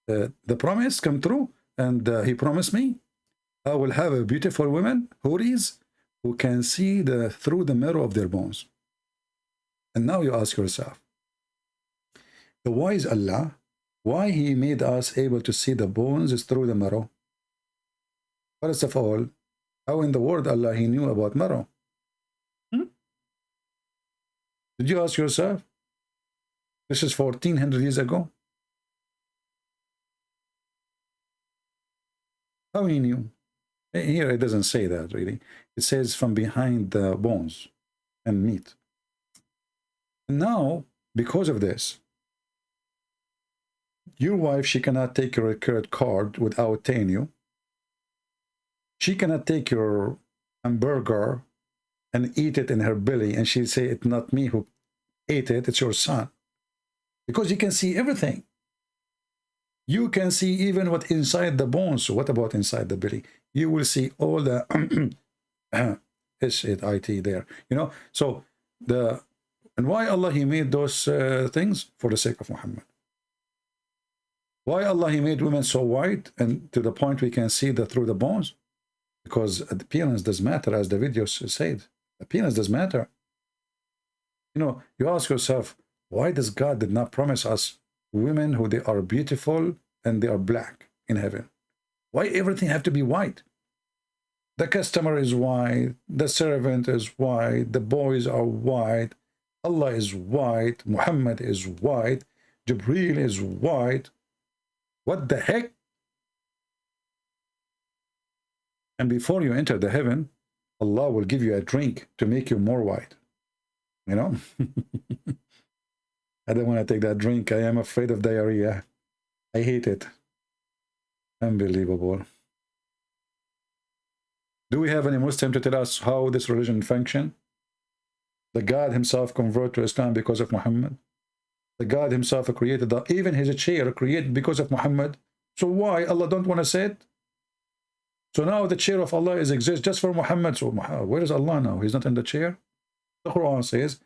the promise come true. And He promised me, I will have a beautiful woman, houris, who can see through the marrow of their bones. And now you ask yourself, the wise Allah, why He made us able to see the bones through the marrow? First of all, how in the world Allah He knew about marrow? Did you ask yourself? This is 1400 years ago. How He knew? Here it doesn't say that really. It says from behind the bones and meat. And now, because of this, your wife, she cannot take your credit card without telling you. She cannot take your hamburger and eat it in her belly, and she'll say, it's not me who ate it, it's your son. Because you can see everything. You can see even what inside the bones. So what about inside the belly? You will see all the S-H-I-T there. You know, so and why Allah He made those things? For the sake of Muhammad. Why Allah He made women so white and to the point we can see through the bones? Because appearance does matter, as the videos said. Appearance does matter. You know, you ask yourself, why does God did not promise us women who they are beautiful and they are black in heaven? Why everything have to be white? The customer is white, the servant is white, the boys are white, Allah is white, Muhammad is white, Jibreel is white. What the heck? And before you enter the heaven, Allah will give you a drink to make you more white. You know? I don't want to take that drink. I am afraid of diarrhea. I hate it. Unbelievable. Do we have any Muslim to tell us how this religion function? The God Himself converted to Islam because of Muhammad. The God Himself created even His chair created because of Muhammad. So why Allah don't want to sit? So now the chair of Allah exists just for Muhammad. So where is Allah now? He's not in the chair. The Quran says,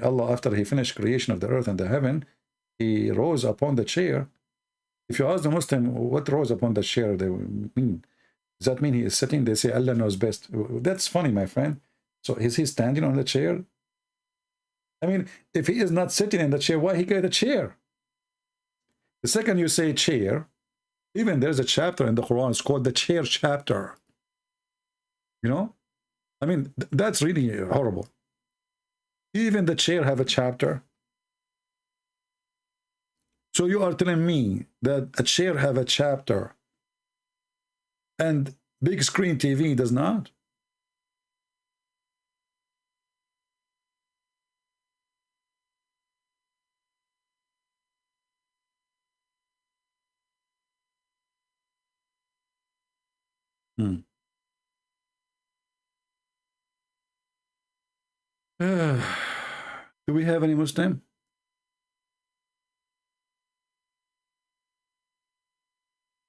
Allah, after He finished creation of the earth and the heaven, He rose upon the chair. If you ask the Muslim, what rose upon the chair, they mean? Does that mean He is sitting? They say, Allah knows best. That's funny, my friend. So is He standing on the chair? I mean, if He is not sitting in the chair, why He get a chair? The second you say chair, even there's a chapter in the Quran, it's called the chair chapter. You know? I mean, that's really horrible. Even the chair have a chapter. So you are telling me that a chair have a chapter and big screen TV does not? Do we have any Muslim?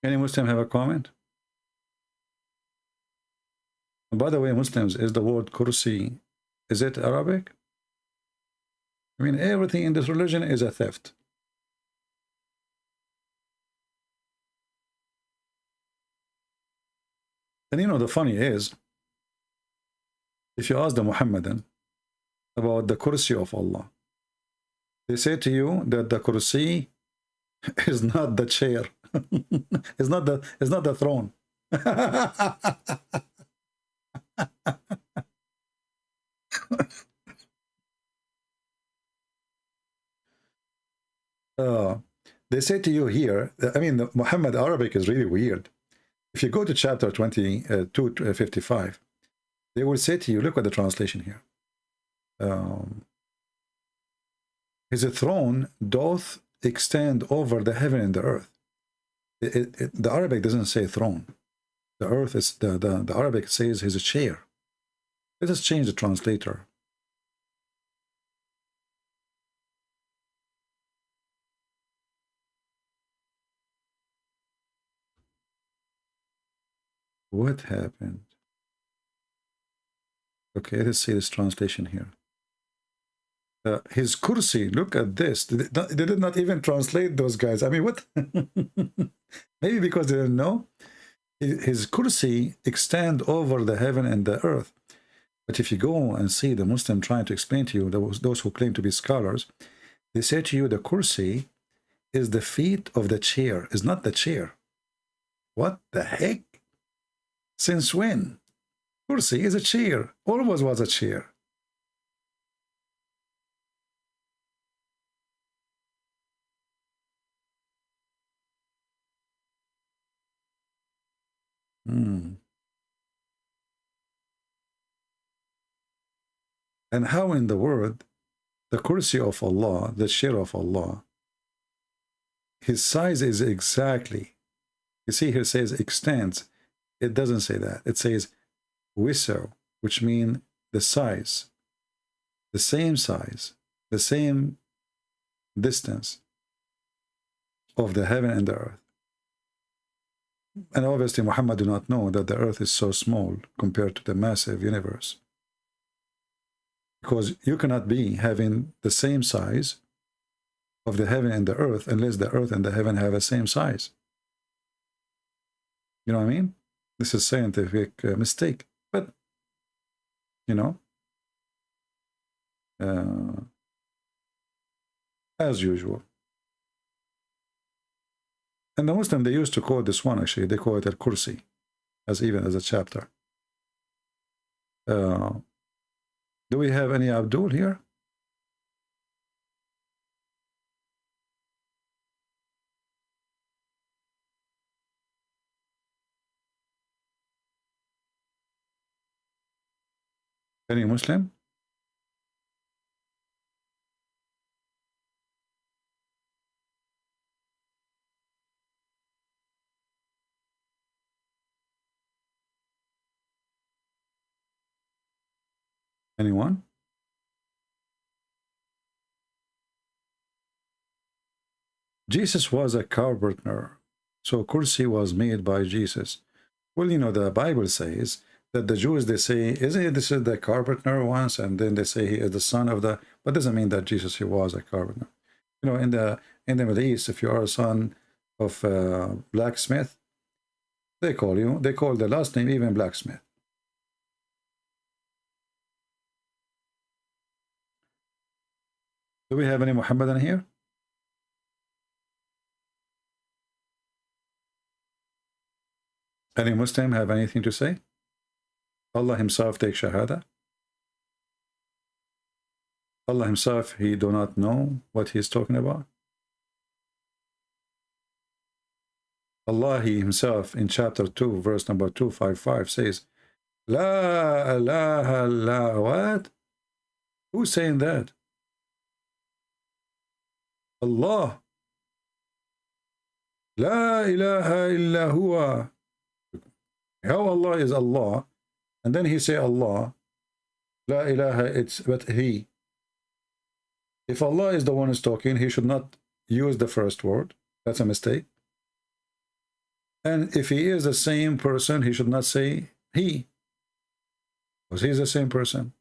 Any Muslim have a comment? And by the way, Muslims, is the word kursi, is it Arabic? I mean, everything in this religion is a theft. And you know, the funny is, if you ask the Muhammadan about the kursi of Allah, they say to you that the kursi is not the chair. It's not the throne. uh, they say to you here, I mean, the Muhammad Arabic is really weird. If you go to chapter 2255, they will say to you, look at the translation here. His throne doth extend over the heaven and the earth. The Arabic doesn't say throne. The earth is the Arabic says his chair. Let us change the translator. What happened? Okay, let's see this translation here. His kursi, look at this. They did not even translate those guys. I mean, what? Maybe because they didn't know. His kursi extend over the heaven and the earth. But if you go and see the Muslim trying to explain to you, those who claim to be scholars, they say to you the kursi is the feet of the chair, is not the chair. What the heck? Since when? Kursi is a chair, always was a chair. And how in the world the kursi of Allah, the chair of Allah, his size is exactly, you see here it says extends. It doesn't say that. It says wiso, which means the size, the same distance of the heaven and the earth. And obviously Muhammad do not know that the earth is so small compared to the massive universe. Because you cannot be having the same size of the heaven and the earth unless the earth and the heaven have the same size. You know what I mean? This is scientific mistake. But, you know, as usual. And the Muslim, they used to call this one, actually, they call it al-Kursi, even as a chapter. Do we have any Abdul here? Any Muslim? Anyone? Jesus was a carpenter, so kursi was made by Jesus. Well, you know, the Bible says that the Jews, they say, isn't this is the carpenter once, and then they say he is the son of the, but doesn't mean that Jesus, he was a carpenter. You know, in the Middle East, if you are a son of blacksmith, they call the last name even blacksmith. Do we have any Muhammadan here? Any Muslim have anything to say? Allah himself takes shahada. Allah himself, he do not know what he is talking about. Allah, he himself in chapter 2, verse number 255 says, La ilaha illa what? Who's saying that? Allah. La ilaha illa huwa. How Allah is Allah, and then he say Allah, La ilaha, it's but he. If Allah is the one who's talking, he should not use the first word. That's a mistake. And if he is the same person, he should not say he, because he's the same person.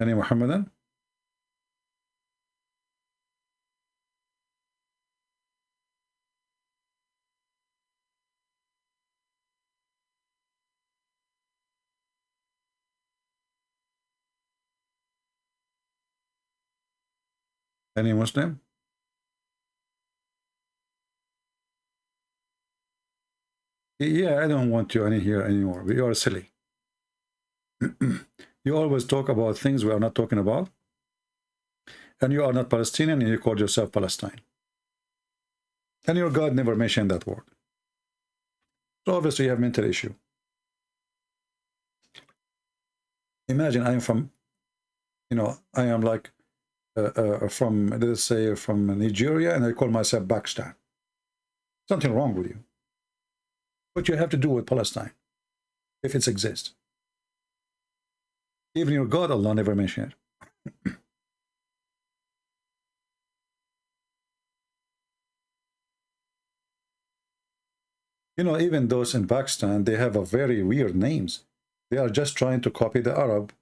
Any Muhammadan? Any Muslim? Yeah, I don't want you any here anymore. You are silly. You always talk about things we are not talking about. And you are not Palestinian and you call yourself Palestine. And your God never mentioned that word. So obviously you have mental issue. Imagine I am from, I am like from, let's say, from Nigeria, and I call myself Pakistan. Something wrong with you. What you have to do with Palestine, if it exists. Even your God, Allah never mentioned it. Even those in Pakistan, they have a very weird names. They are just trying to copy the Arab.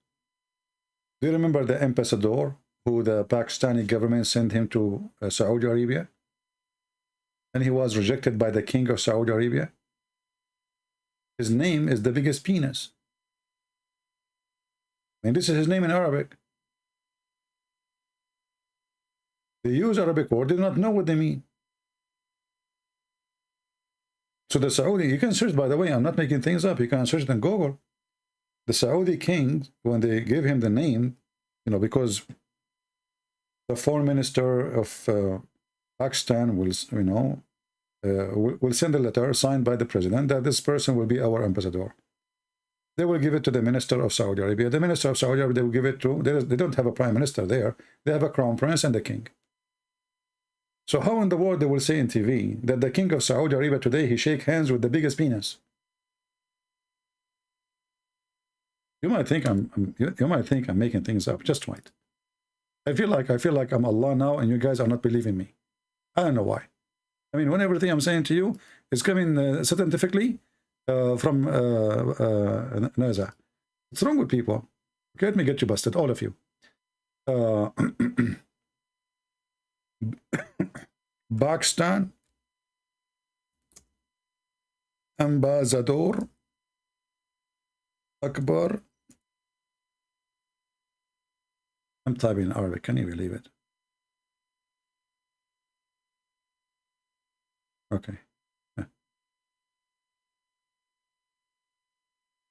Do you remember the ambassador who the Pakistani government sent him to Saudi Arabia? And he was rejected by the king of Saudi Arabia? His name is the biggest penis. And this is his name in Arabic. They use Arabic word, they do not know what they mean. So the Saudi, you can search, by the way, I'm not making things up, you can search it on Google. The Saudi king, when they give him the name, because the foreign minister of Pakistan will, will send a letter signed by the president that this person will be our ambassador. They will give it to the minister of Saudi Arabia. The minister of Saudi Arabia, they will give it to, they don't have a prime minister there. They have a crown prince and the king. So how in the world they will say in TV that the king of Saudi Arabia today, he shake hands with the biggest penis? You might think I'm making things up. Just wait. I feel like I'm Allah now, and you guys are not believing me. I don't know why. I mean, when everything I'm saying to you is coming scientifically from NASA. What's wrong with people? Okay, let me get you busted, all of you. Pakistan Ambassador Akbar. I'm typing in Arabic. Can you believe it? Okay. Yeah.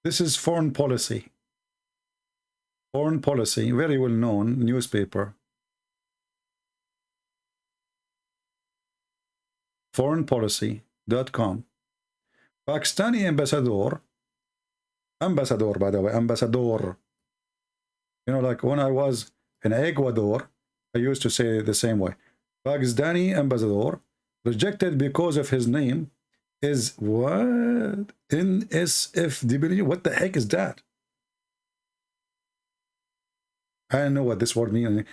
This is foreign policy. Foreign policy, very well known newspaper. Foreignpolicy.com. Pakistani ambassador, by the way, ambassador. Like when I was in Ecuador, I used to say it the same way. Pakistani ambassador, rejected because of his name, is what? NSFW? What the heck is that? I don't know what this word means.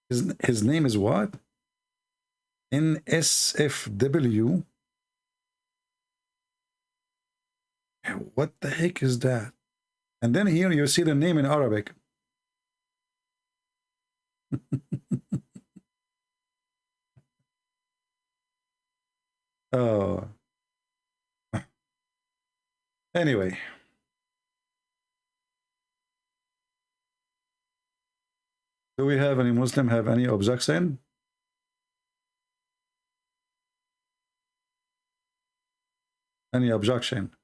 His name is what? NSFW. What the heck is that? And then here you see the name in Arabic. Oh. Anyway. Do we have any Muslim have any objection? Any objection?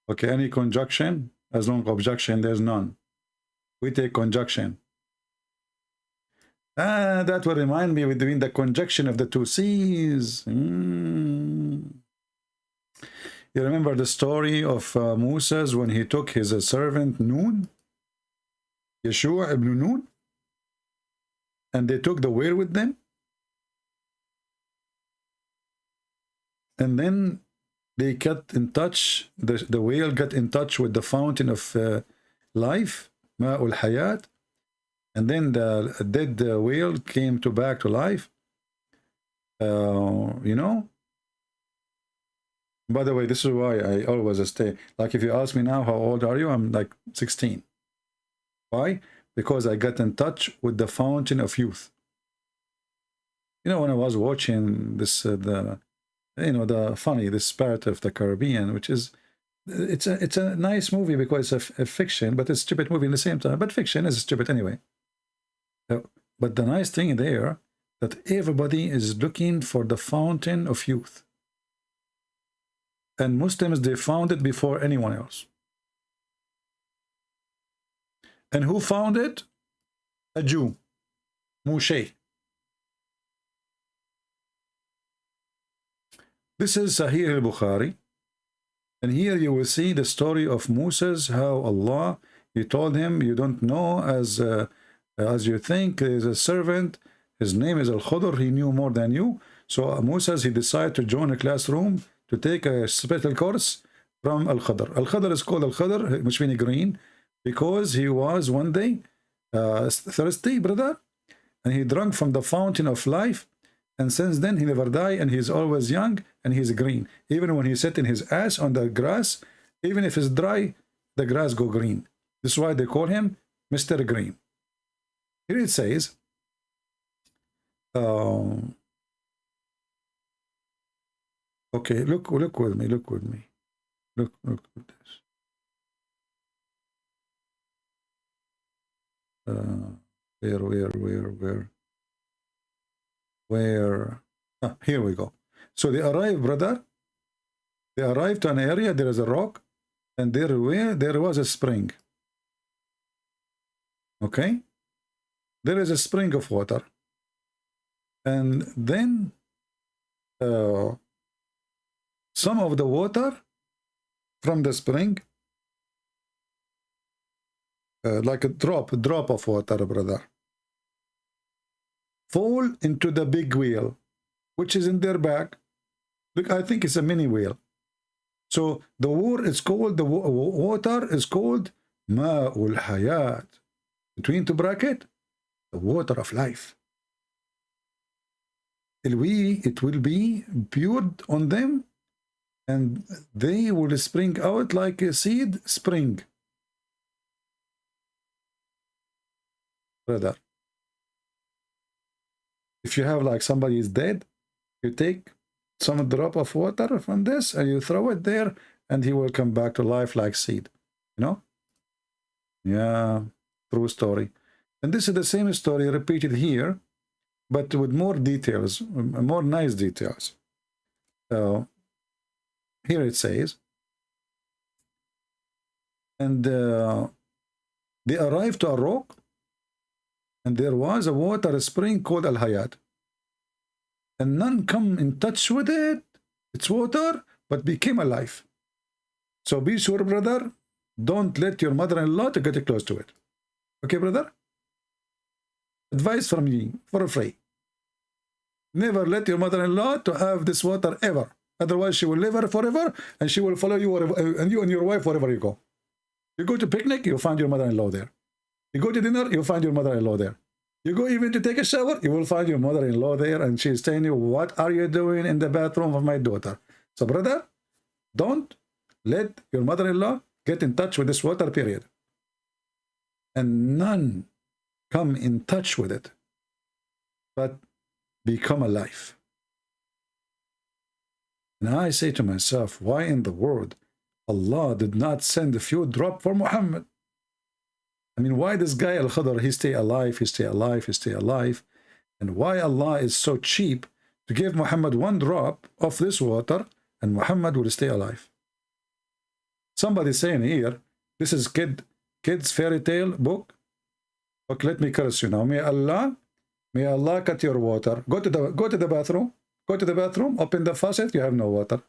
Okay, any conjunction? As long as objection, there's none. We take conjunction. That will remind me with doing the conjunction of the two C's. You remember the story of Moses when he took his servant Nun, Yeshua ibn Nun, and they took the whale with them? And then they got in touch, the whale got in touch with the fountain of life, Ma'ul Hayat, and then the dead whale came back to life. By the way, this is why I always stay. Like if you ask me now, how old are you? I'm like 16. Why? Because I got in touch with the fountain of youth. When I was watching this, the Spirit of the Caribbean, which is it's a nice movie because of fiction, but it's a stupid movie in the same time. But fiction is stupid anyway. But the nice thing there, that everybody is looking for the fountain of youth. And Muslims, they found it before anyone else. And who found it? A Jew, Moshe. This is Sahih al-Bukhari. And here you will see the story of Moses, how Allah, he told him, you don't know as you think, there is a servant, his name is Al-Khudr, he knew more than you. So Moses, he decided to join a classroom to take a special course from Al-Khudr. Al-Khudr is called Al-Khudr, which means green, because he was one day thirsty, brother, and he drank from the fountain of life, and since then he never died, and he's always young, and he's green. Even when he sit in his ass on the grass, even if it's dry, the grass go green. This is why they call him Mr. Green. Here it says, okay, look with me, look at this. Where? Ah, here we go. So they arrived, brother. They arrived to an area, there is a rock, and there was a spring. Okay? There is a spring of water. And then some of the water from the spring, like a drop of water, brother, fall into the big wheel, which is in their bag. Look, I think it's a mini wheel. So the water is called Ma'ul Hayat. Between two brackets, the water of life. It will be poured on them, and they will spring out like a seed spring. Brother, if you have like somebody is dead, you take some drop of water from this and you throw it there, and he will come back to life like seed. You know? Yeah, true story. And this is the same story repeated here, but with more details, more nice details. Here it says, and they arrived to a rock, and there was a water spring called Al-Hayat. And none come in touch with it, it's water, but became alive. So be sure, brother, don't let your mother-in-law to get close to it. Okay, brother? Advice from me, for free. Never let your mother-in-law to have this water ever. Otherwise, she will live her forever, and she will follow you, wherever, and you and your wife wherever you go. You go to picnic, you'll find your mother-in-law there. You go to dinner, you'll find your mother-in-law there. You go even to take a shower, you will find your mother-in-law there, and she's telling you, what are you doing in the bathroom of my daughter? So, brother, don't let your mother-in-law get in touch with this water, period. And none come in touch with it, but become alive. And I say to myself, why in the world Allah did not send a few drops for Muhammad? I mean, why this guy Al-Khudr, he stay alive, he stay alive, he stay alive? And why Allah is so cheap to give Muhammad one drop of this water, and Muhammad will stay alive? Somebody saying here, this is kids fairy tale book. Okay, let me curse you now. May Allah cut your water. Go to the bathroom. Go to the bathroom, open the faucet, you have no water.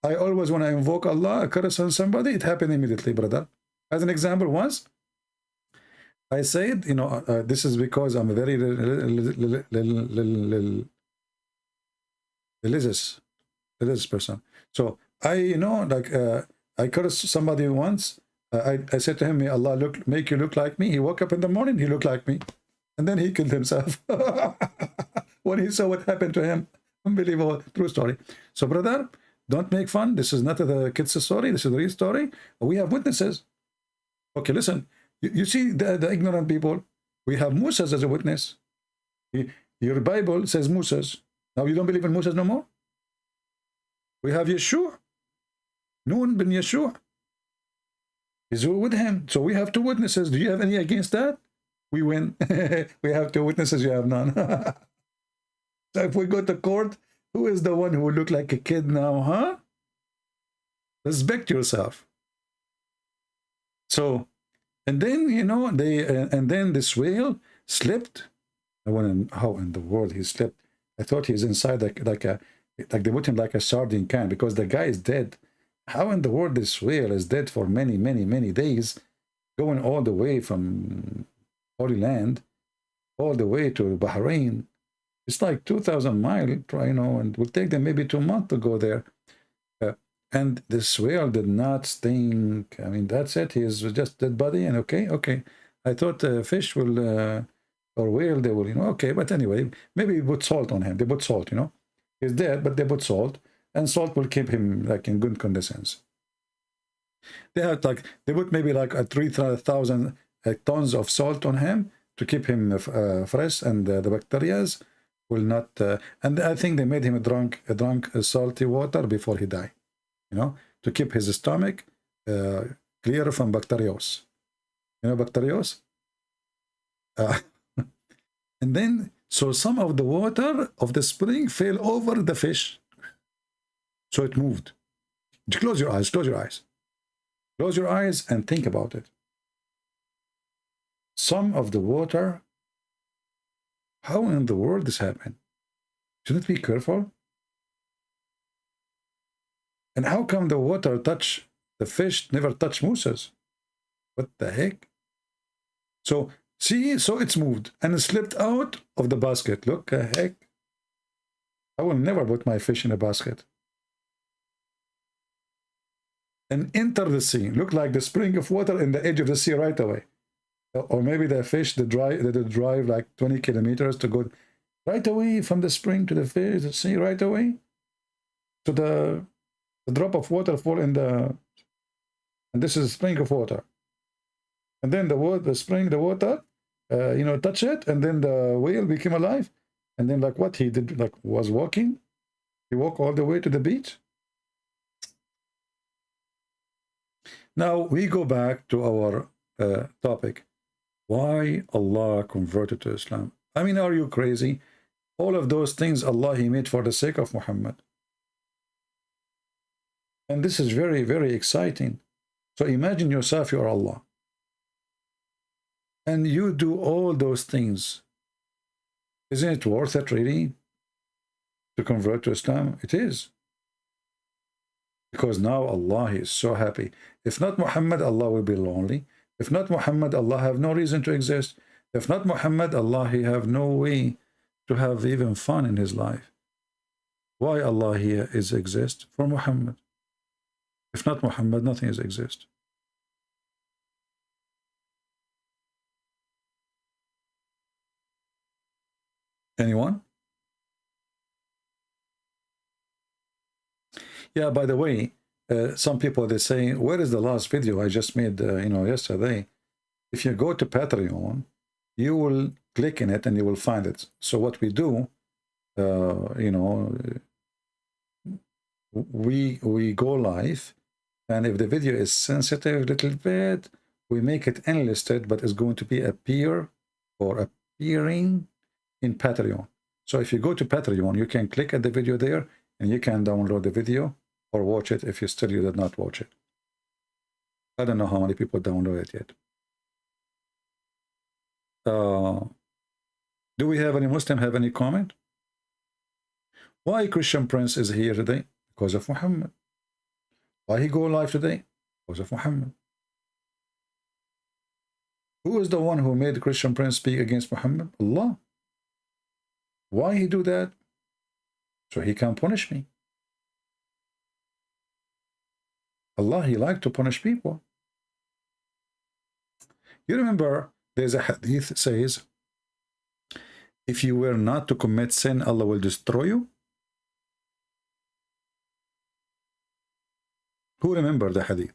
I always, when I invoke Allah, a curse on somebody, it happened immediately, brother. As an example, once, I said, you know, this is because I'm a very religious person. So I, you know, like I cursed somebody once. I said to him, may Allah make you look like me. He woke up in the morning, he looked like me. And then he killed himself. When he saw what happened to him. Unbelievable, true story. So, brother, don't make fun. This is not the kids' story. This is the real story. We have witnesses. Okay, listen. You see the ignorant people. We have Moses as a witness. Your Bible says Moses. Now you don't believe in Moses no more? We have Yeshua. Nun bin Yeshua. He's with him. So we have two witnesses. Do you have any against that? We win. We have two witnesses, you have none. So if we go to court, who is the one who will look like a kid now, huh? Respect yourself. So, and then, you know, and then this whale slipped. I wonder how in the world he slipped. I thought he's inside like they put him like a sardine can because the guy is dead. How in the world this whale is dead for many, many, many days, going all the way from Holy Land, all the way to Bahrain. It's like 2,000 miles, you know, and it will take them maybe 2 months to go there. And this whale did not stink. I mean, that's it. He is just dead body. And okay. I thought fish will, or whale, they will, you know, okay. But anyway, maybe put salt on him. They put salt, you know. He's dead, but they put salt. And salt will keep him like in good conditions. They had like, they put maybe like 3,000 tons of salt on him to keep him fresh, and the bacteria will not. And I think they made him drunk salty water before he died, you know, to keep his stomach clear from bacterios. You know, bacterios. And then, so some of the water of the spring fell over the fish, so it moved. Close your eyes. Close your eyes. Close your eyes and think about it. Some of the water, how in the world this happened? Shouldn't we be careful? And how come the water touch the fish, never touch mooses? What the heck? So, see, so it's moved and it slipped out of the basket. Look, heck. I will never put my fish in a basket. And enter the sea. Look like the spring of water in the edge of the sea right away. Or maybe the fish that drive like 20 kilometers to go right away from the spring to the fish, the sea right away. So the drop of water fall in the, and this is a spring of water. And then the water, you know, touch it, and then the whale became alive. And then like what he did, like was walking. He walked all the way to the beach. Now we go back to our topic. Why Allah converted to Islam? I mean, are you crazy? All of those things Allah He made for the sake of Muhammad. And this is very, very exciting. So imagine yourself, you are Allah. And you do all those things. Isn't it worth it really to convert to Islam? It is. Because now Allah is so happy. If not Muhammad, Allah will be lonely. If not Muhammad, Allah have no reason to exist. If not Muhammad, Allah He have no way to have even fun in his life. Why Allah He is exist? For Muhammad. If not Muhammad, nothing is exist. Anyone? Yeah, by the way, some people, they say, where is the last video I just made, you know, yesterday? If you go to Patreon, you will click in it and you will find it. So what we do, you know, we go live, and if the video is sensitive a little bit, we make it unlisted, but it's going to be appearing in Patreon. So if you go to Patreon, you can click at the video there, and you can download the video or watch it if you did not watch it. I don't know how many people download it yet. Do we have any Muslim have any comment? Why Christian Prince is here today? Because of Muhammad. Why he go live today? Because of Muhammad. Who is the one who made Christian Prince speak against Muhammad? Allah. Why he do that? So he can punish me. Allah, He like to punish people. You remember, there's a hadith says, if you were not to commit sin, Allah will destroy you. Who remember the hadith?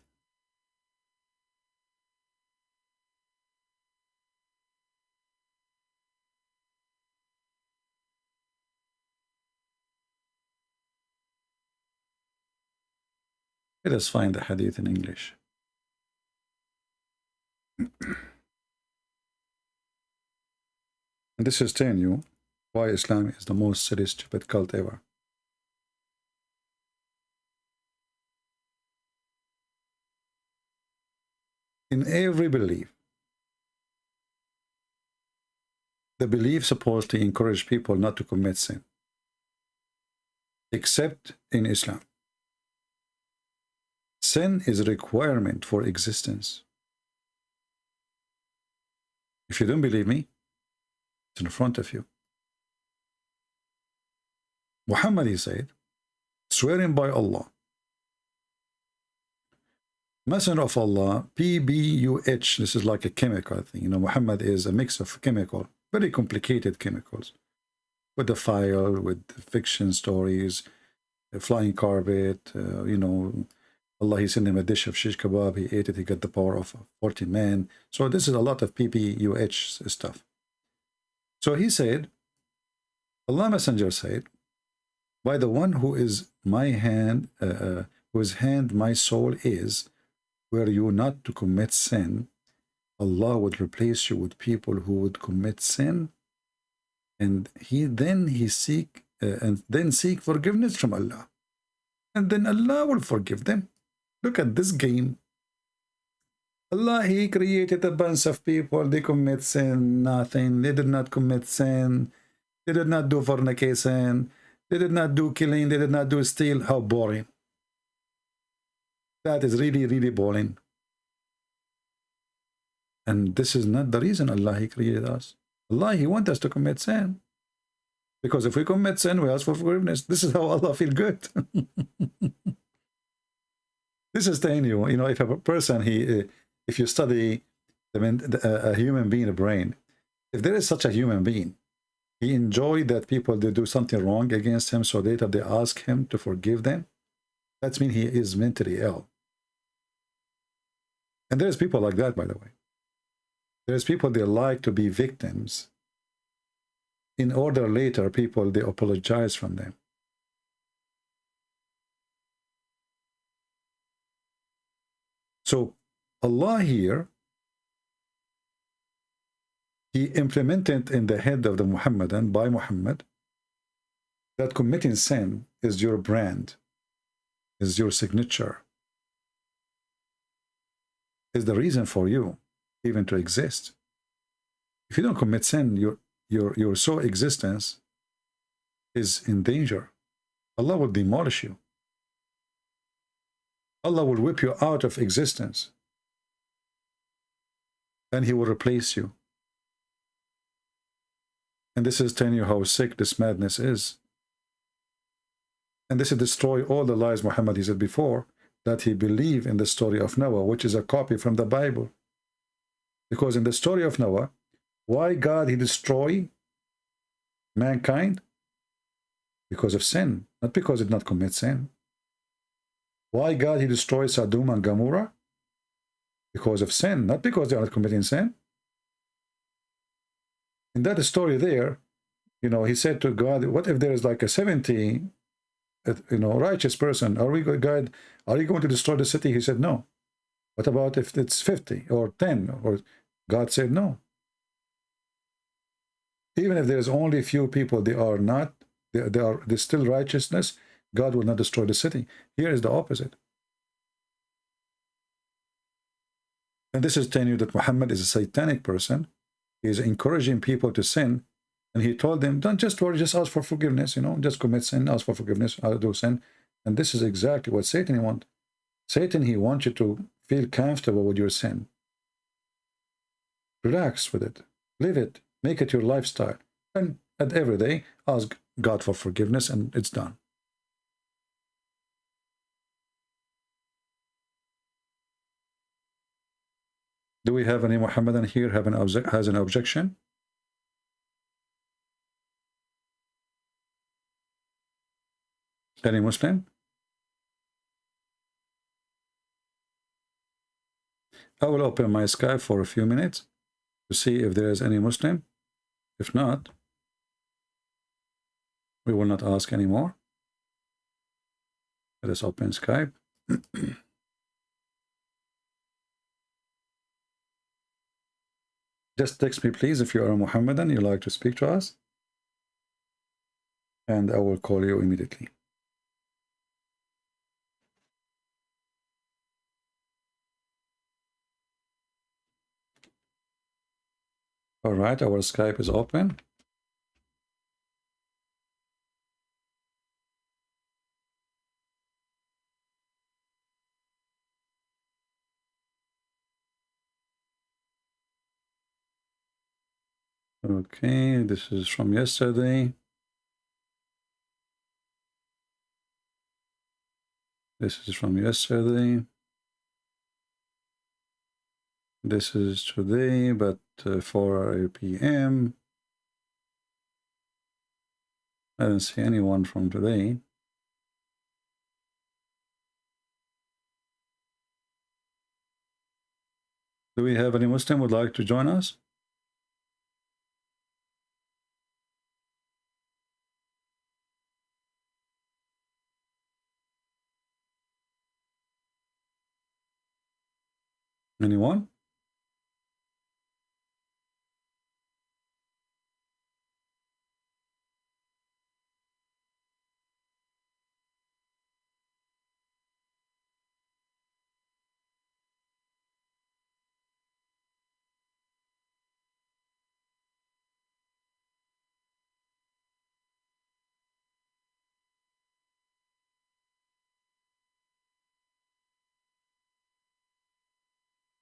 Let us find the hadith in English. And this is telling you why Islam is the most silly, stupid cult ever. In every belief, the belief supposed to encourage people not to commit sin, except in Islam. Sin is a requirement for existence. If you don't believe me, it's in front of you. Muhammad, he said, swearing by Allah, Messenger of Allah, PBUH, this is like a chemical thing. You know, Muhammad is a mix of chemical, very complicated chemicals, with the fire, with the fiction stories, a flying carpet, you know, Allah, he sent him a dish of shish kebab, he ate it, he got the power of 40 men. So this is a lot of PBUH stuff. So he said, Allah Messenger said, by the one who is my hand, whose hand my soul is, were you not to commit sin, Allah would replace you with people who would commit sin, and he seek forgiveness from Allah, and then Allah will forgive them. Look at this game. Allah, he created a bunch of people, they commit sin, nothing, they did not commit sin, they did not do fornication, they did not do killing, they did not do steal. How boring. That is really, really boring. And this is not the reason Allah, he created us. Allah, he wants us to commit sin. Because if we commit sin, we ask for forgiveness. This is how Allah feel good. This is telling you, you know, if a person, if you study a human being brain, if there is such a human being, he enjoy that people, they do something wrong against him, so later they ask him to forgive them. That means he is mentally ill. And there's people like that, by the way. There's people, they like to be victims. In order later, people, they apologize from them. So Allah here, he implemented in the head of the Muhammadan, by Muhammad, that committing sin is your brand, is your signature, is the reason for you even to exist. If you don't commit sin, your sole existence is in danger. Allah will demolish you. Allah will whip you out of existence. And he will replace you. And this is telling you how sick this madness is. And this will destroy all the lies Muhammad, he said before, that he believed in the story of Noah, which is a copy from the Bible. Because in the story of Noah, why God he destroy mankind? Because of sin, not because he did not commit sin. Why God he destroyed Sodom and Gomorrah? Because of sin, not because they are not committing sin. In that story there, you know, he said to God, what if there is like a 70, you know, righteous person? Are you going to destroy the city? He said, no. What about if it's 50 or 10? Or God said, no. Even if there's only a few people, there's still righteousness, God will not destroy the city. Here is the opposite. And this is telling you that Muhammad is a satanic person. He is encouraging people to sin. And he told them, don't just worry, just ask for forgiveness, you know, just commit sin, ask for forgiveness, I'll do sin. And this is exactly what Satan wants. Satan, he wants you to feel comfortable with your sin. Relax with it. Live it. Make it your lifestyle. And at every day, ask God for forgiveness, and it's done. Do we have any Muhammadan here has an objection? Any Muslim? I will open my Skype for a few minutes to see if there is any Muslim. If not, we will not ask anymore. Let us open Skype. Just text me, please, if you are a Muhammadan, you like to speak to us, and I will call you immediately. All right, our Skype is open. Okay, this is from yesterday. This is from yesterday. This is today, but 4 p.m. I don't see anyone from today. Do we have any Muslim who would like to join us? Anyone?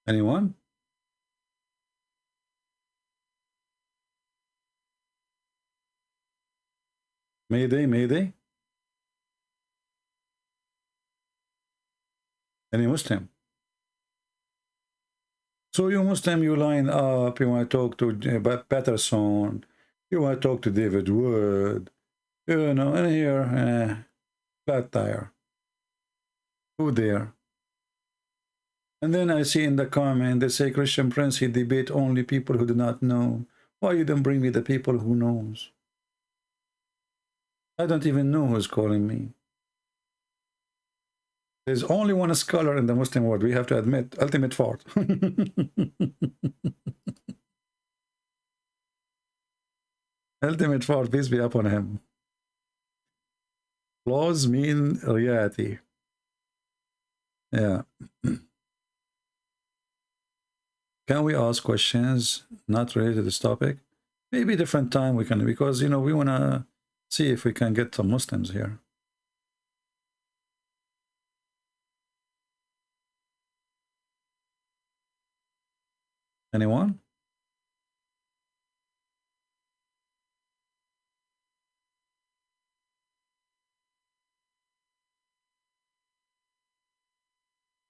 Anyone? Mayday, Mayday. Any Muslim? So you Muslim, you line up, you want to talk to Patterson, you want to talk to David Wood, you know, and here, flat tire. Who there? And then I see in the comment, they say, Christian Prince, he debate only people who do not know. Why you don't bring me the people who knows? I don't even know who's calling me. There's only one scholar in the Muslim world, we have to admit, ultimate fault. Ultimate fault, peace be upon him. Flaws mean reality. Yeah. Can we ask questions not related to this topic? Maybe different time we can, because, you know, we want to see if we can get some Muslims here. Anyone?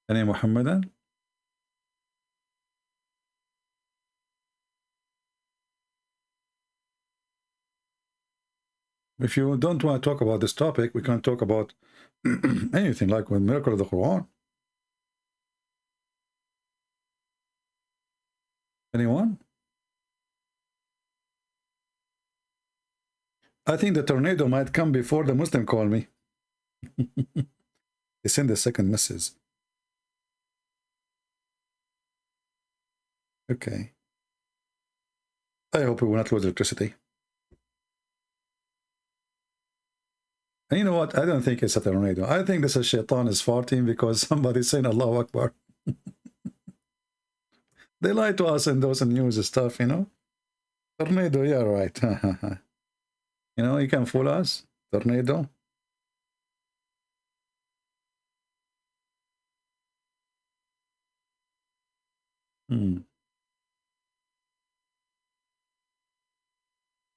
Any Muhammadan? If you don't want to talk about this topic, we can talk about anything, like with miracle of the Quran. Anyone? I think the tornado might come before the Muslim call me. They send a second message. Okay. I hope we will not lose electricity. And you know what? I don't think it's a tornado. I think this is Shaitan is farting because somebody's saying Allahu Akbar. They lie to us in those news stuff, you know. Tornado, yeah, right. You know, you can fool us. Tornado.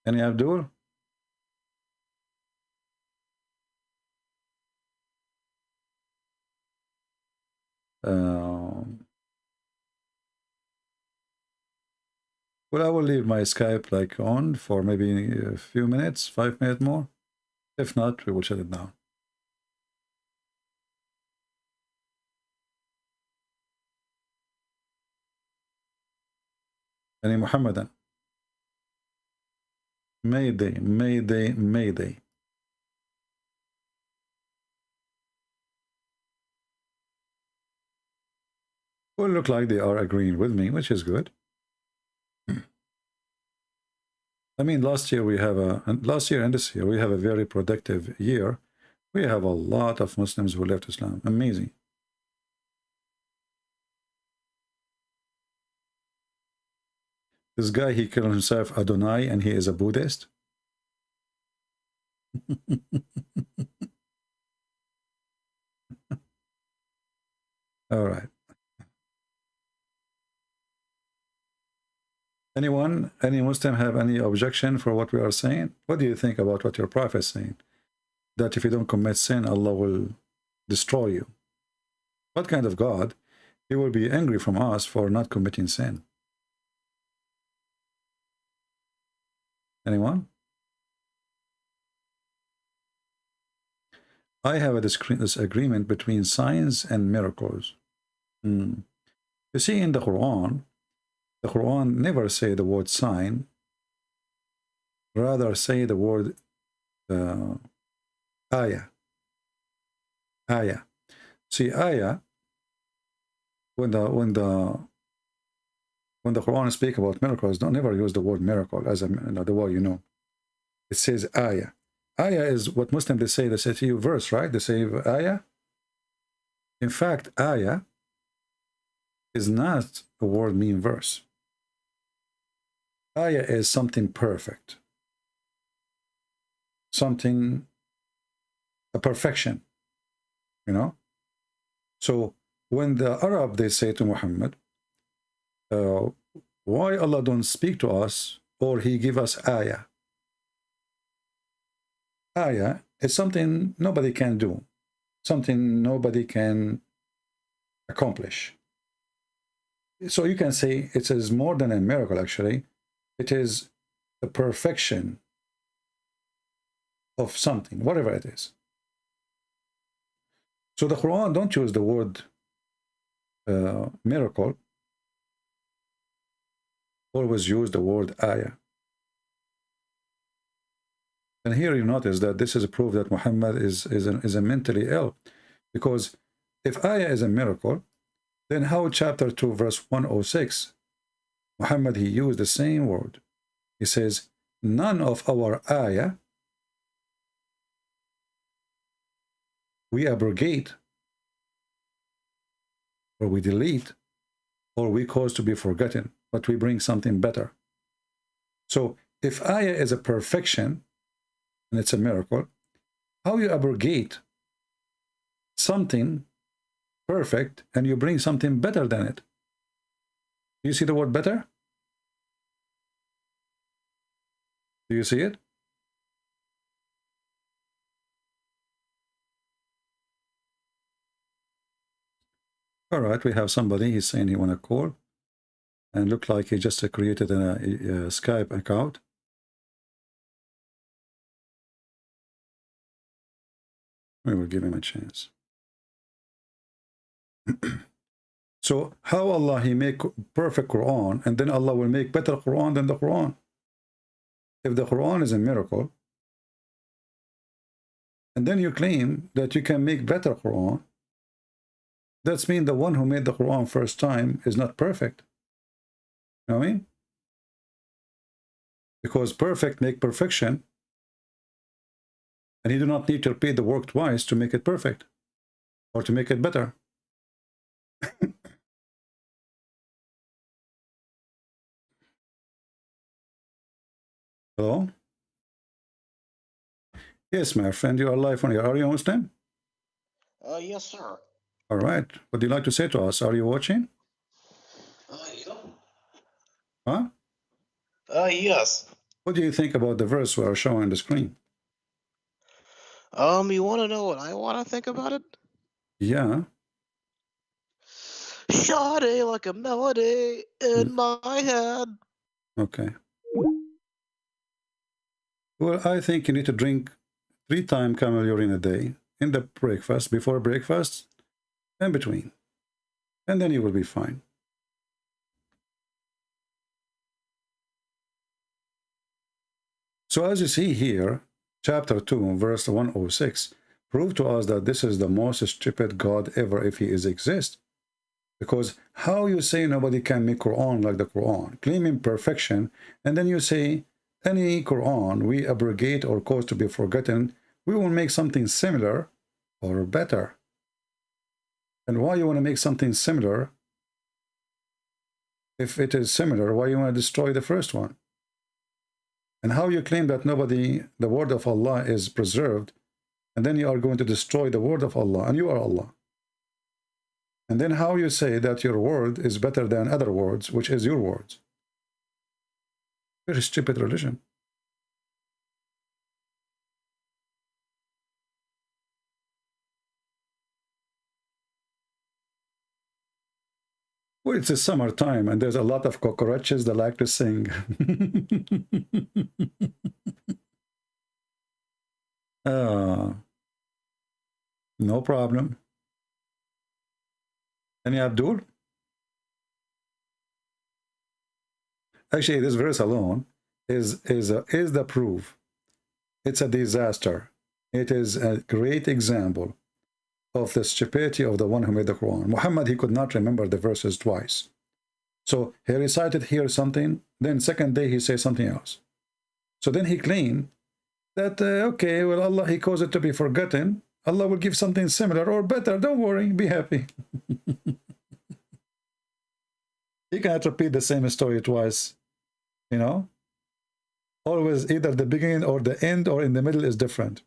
Any Abdul? Well, I will leave my Skype like on for maybe a few minutes, 5 minutes more. If not, we will shut it down. Any Muhammadan? Mayday, Mayday, Mayday. Well, look like they are agreeing with me, which is good. I mean, last year and this year we have a very productive year. We have a lot of Muslims who left Islam. Amazing. This guy, he called himself Adonai, and he is a Buddhist. All right. Anyone, any Muslim have any objection for what we are saying? What do you think about what your prophet is saying? That if you don't commit sin, Allah will destroy you. What kind of God? He will be angry from us for not committing sin. Anyone? I have a disagreement between signs and miracles. You see, in the Quran never say the word sign, rather say the word ayah. Ayah. See, ayah, when the Quran speak about miracles, don't never use the word miracle as the word, you know. It says ayah. Ayah is what Muslims they say to you verse, right? They say ayah. In fact, ayah is not a word mean verse. Ayah is something perfect. Something, a perfection, you know? So when the Arab, they say to Muhammad, why Allah don't speak to us or he give us ayah? Ayah is something nobody can do, something nobody can accomplish. So you can say it is more than a miracle, actually. It is the perfection of something, whatever it is. So the Quran don't use the word miracle, always use the word ayah. And here you notice that this is a proof that Muhammad is a mentally ill, because if ayah is a miracle, then how chapter 2 verse 106, Muhammad, he used the same word. He says, none of our ayah we abrogate, or we delete, or we cause to be forgotten, but we bring something better. So if ayah is a perfection, and it's a miracle, how you abrogate something perfect and you bring something better than it? Do you see the word better? Do you see it? All right, we have somebody, he's saying he want to call, and look like he just created a Skype account. We will give him a chance. So how Allah, he make perfect Quran, and then Allah will make better Quran than the Quran? If the Quran is a miracle, and then you claim that you can make better Quran, that's mean the one who made the Quran first time is not perfect. You know what I mean? Because perfect make perfection, and you do not need to repeat the work twice to make it perfect or to make it better. Hello? Yes, my friend, you are live on here. Are you Muslim? Yes, sir. All right. What do you like to say to us? Are you watching? Yeah. Huh? Yes. What do you think about the verse we are showing on the screen? You want to know what I want to think about it? Yeah. Sade like a melody in my head. Okay. Well, I think you need to drink 3 times camel urine a day in the breakfast, before breakfast, and between. And then you will be fine. So as you see here, chapter 2, verse 106, prove to us that this is the most stupid God ever, if he is exist. Because how you say nobody can make Quran like the Quran, claiming perfection, and then you say any Quran we abrogate or cause to be forgotten, we will make something similar or better. And why you want to make something similar? If it is similar, why you want to destroy the first one? And how you claim that nobody, the word of Allah is preserved, and then you are going to destroy the word of Allah, and you are Allah. And then how you say that your word is better than other words, which is your words. Very stupid religion. Well, it's a summertime and there's a lot of cockroaches that like to sing. No problem. Any Abdul? Actually, this verse alone is the proof. It's a disaster. It is a great example of the stupidity of the one who made the Quran. Muhammad, he could not remember the verses twice. So he recited here something, then second day he says something else. So then he claimed that, okay, well, Allah, he caused it to be forgotten. Allah will give something similar or better. Don't worry, be happy. You cannot repeat the same story twice, you know? Always either the beginning or the end or in the middle is different.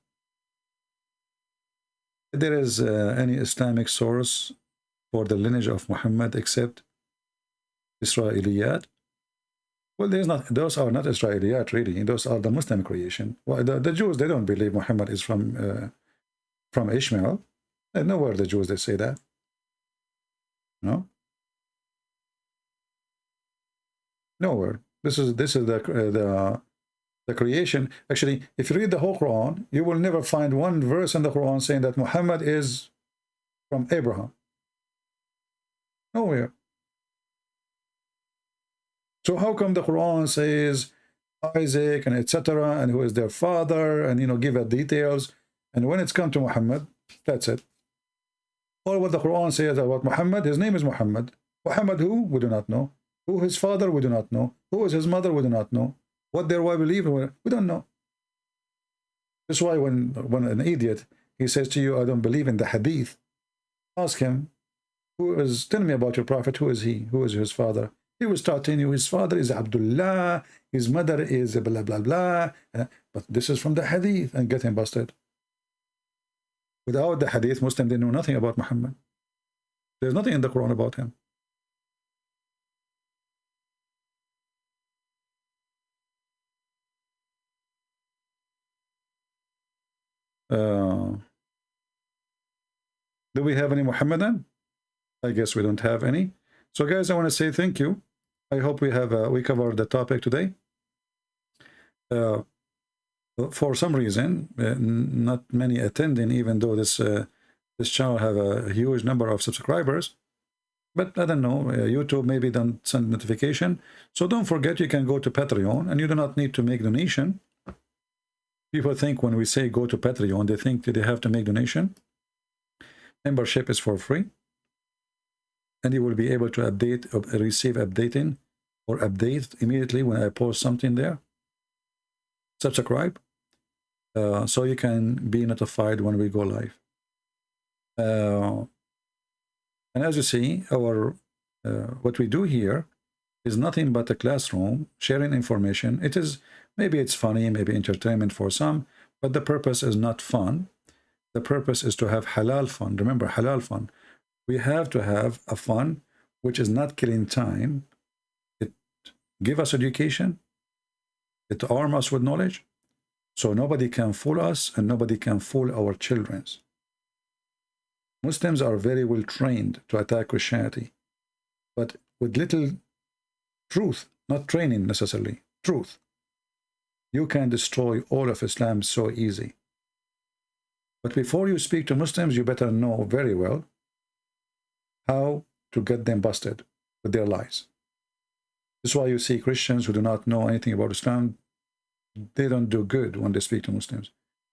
There is any Islamic source for the lineage of Muhammad except Israeliyat? Well, there's not. Those are not Israeliyat, really. Those are the Muslim creation. Well, the Jews, they don't believe Muhammad is from Ishmael. Nowhere the Jews they say that. No. Nowhere. This is the creation. Actually, if you read the whole Quran, you will never find one verse in the Quran saying that Muhammad is from Abraham. Nowhere. So how come the Quran says Isaac and etc. and who is their father and give it details, and when it's come to Muhammad, that's it. All what the Quran says about Muhammad, his name is Muhammad. Muhammad who? We do not know. Who his father? We do not know. Who is his mother? We do not know. What their wife believe? We don't know. That's why when an idiot, he says to you, I don't believe in the hadith, ask him, tell me about your prophet, who is he? Who is his father? He will start telling you his father is Abdullah, his mother is blah, blah, blah. But this is from the hadith, and get him busted. Without the hadith, Muslims, they know nothing about Muhammad. There's nothing in the Quran about him. Do we have any Muhammadan? I guess we don't have any. So guys, I want to say thank you. I hope we covered the topic today. For some reason, not many attending, even though this channel have a huge number of subscribers. But I don't know, YouTube maybe don't send notification. So don't forget, you can go to Patreon, and you do not need to make donation. People think when we say go to Patreon, they think that they have to make donation. Membership is for free. And you will be able to update, or receive updating, or update immediately when I post something there. Subscribe. So you can be notified when we go live. And as you see, what we do here is nothing but a classroom sharing information. It is, maybe it's funny, maybe entertainment for some, but the purpose is not fun. The purpose is to have halal fun. Remember, halal fun. We have to have a fun which is not killing time. It gives us education. It arms us with knowledge. So nobody can fool us and nobody can fool our children. Muslims are very well trained to attack Christianity, but with little truth, not training necessarily, truth. You can destroy all of Islam so easy. But before you speak to Muslims, you better know very well how to get them busted with their lies. This is why you see Christians who do not know anything about Islam, they don't do good when they speak to Muslims.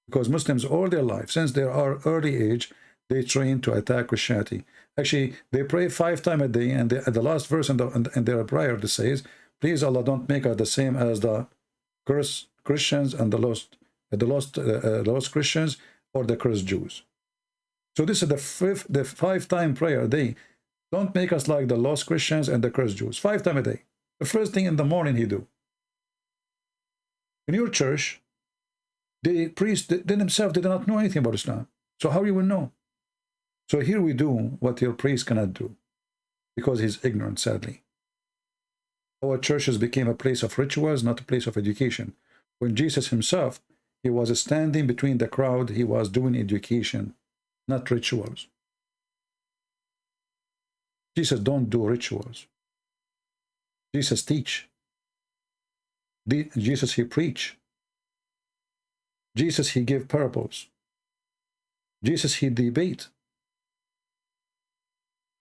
Because Muslims all their life, since they are early age, they train to attack Christianity. Actually, they pray 5 times a day, and at the last verse in their prayer, they says, "Please Allah, don't make us the same as the cursed Christians and the lost Christians or the cursed Jews." So this is the 5-time prayer a day. Don't make us like the lost Christians and the cursed Jews. 5 times a day. The first thing in the morning he do. In your church, the priests themselves did not know anything about Islam. So how you will know? So here we do what your priest cannot do, because he's ignorant, sadly. Our churches became a place of rituals, not a place of education. When Jesus himself, he was standing between the crowd, he was doing education, not rituals. Jesus don't do rituals. Jesus teach. Jesus, he preach. Jesus, he give parables. Jesus, he debate.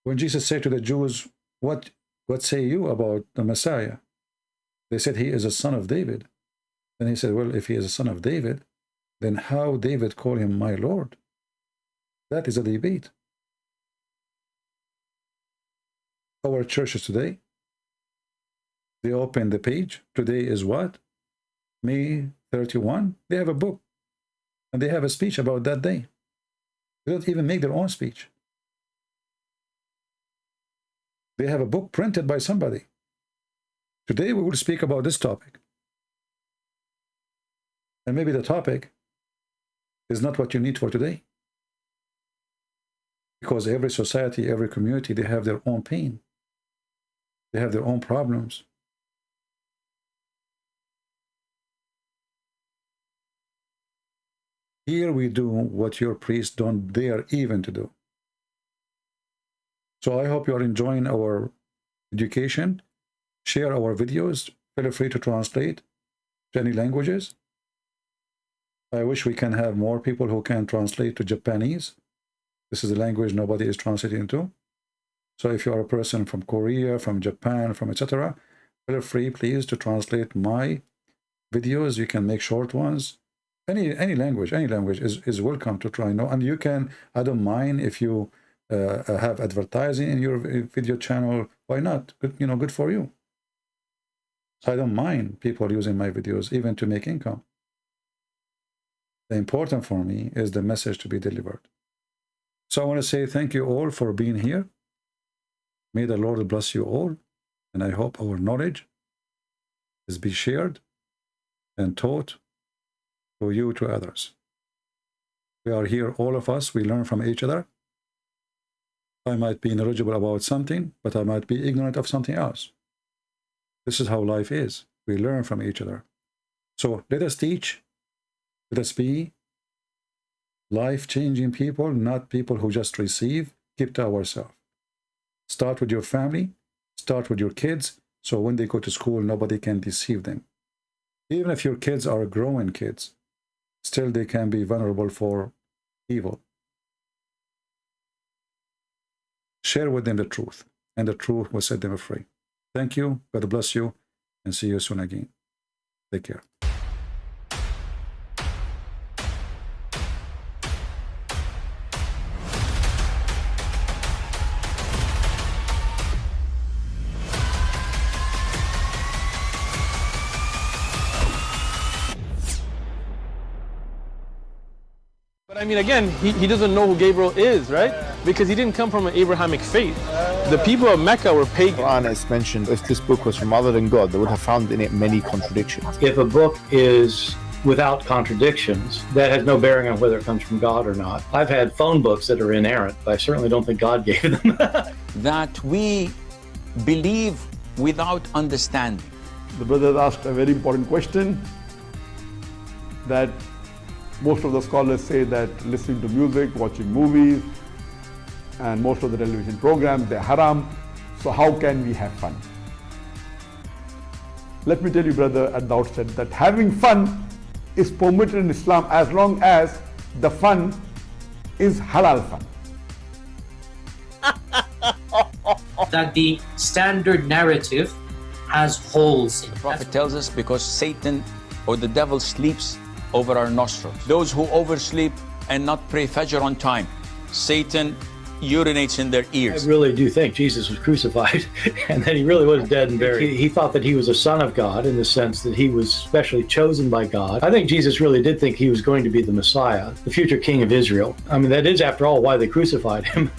When Jesus said to the Jews, what say you about the Messiah? They said he is a son of David. Then he said, well, if he is a son of David, then how David call him my Lord? That is a debate. Our churches today, they open the page. Today is what? May 31. They have a book. And they have a speech about that day. They don't even make their own speech. They have a book printed by somebody. Today we will speak about this topic. And maybe the topic is not what you need for today. Because every society, every community, they have their own pain. They have their own problems. Here we do what your priests don't dare even to do. So I hope you are enjoying our education. Share our videos. Feel free to translate to any languages. I wish we can have more people who can translate to Japanese. This is a language nobody is translating into. So if you are a person from Korea, from Japan, from etc., feel free, please, to translate my videos. You can make short ones. Any language is welcome to try. No, and you can. I don't mind if you have advertising in your video channel. Why not? Good, good for you. I don't mind people using my videos even to make income. The important for me is the message to be delivered. So I want to say thank you all for being here. May the Lord bless you all, and I hope our knowledge is be shared and taught to you, to others. We are here, all of us, we learn from each other. I might be knowledgeable about something, but I might be ignorant of something else. This is how life is. We learn from each other. So let us teach, let us be life-changing people, not people who just receive. Keep to ourselves. Start with your family, start with your kids, so when they go to school, nobody can deceive them. Even if your kids are growing kids, still they can be vulnerable for evil. Share with them the truth, and the truth will set them free. Thank you, God bless you, and see you soon again. Take care. But I mean, again, he doesn't know who Gabriel is, right? Because he didn't come from an Abrahamic faith. The people of Mecca were pagan. Quran is mentioned, if this book was from other than God, they would have found in it many contradictions. If a book is without contradictions, that has no bearing on whether it comes from God or not. I've had phone books that are inerrant, but I certainly don't think God gave them. That we believe without understanding. The brother asked a very important question, that most of the scholars say that listening to music, watching movies, and most of the television programs, they're haram. So how can we have fun? Let me tell you, brother, at the outset, that having fun is permitted in Islam as long as the fun is halal fun. That the standard narrative has holes in it. The Prophet tells us because Satan or the devil sleeps over our nostrils. Those who oversleep and not pray Fajr on time, Satan urinates in their I ears. really do think Jesus was crucified and that he really was dead and buried. He thought that he was a son of God in the sense that he was specially chosen by God. I think Jesus really did think he was going to be the Messiah, the future king of Israel. I mean, that is, after all, why they crucified him.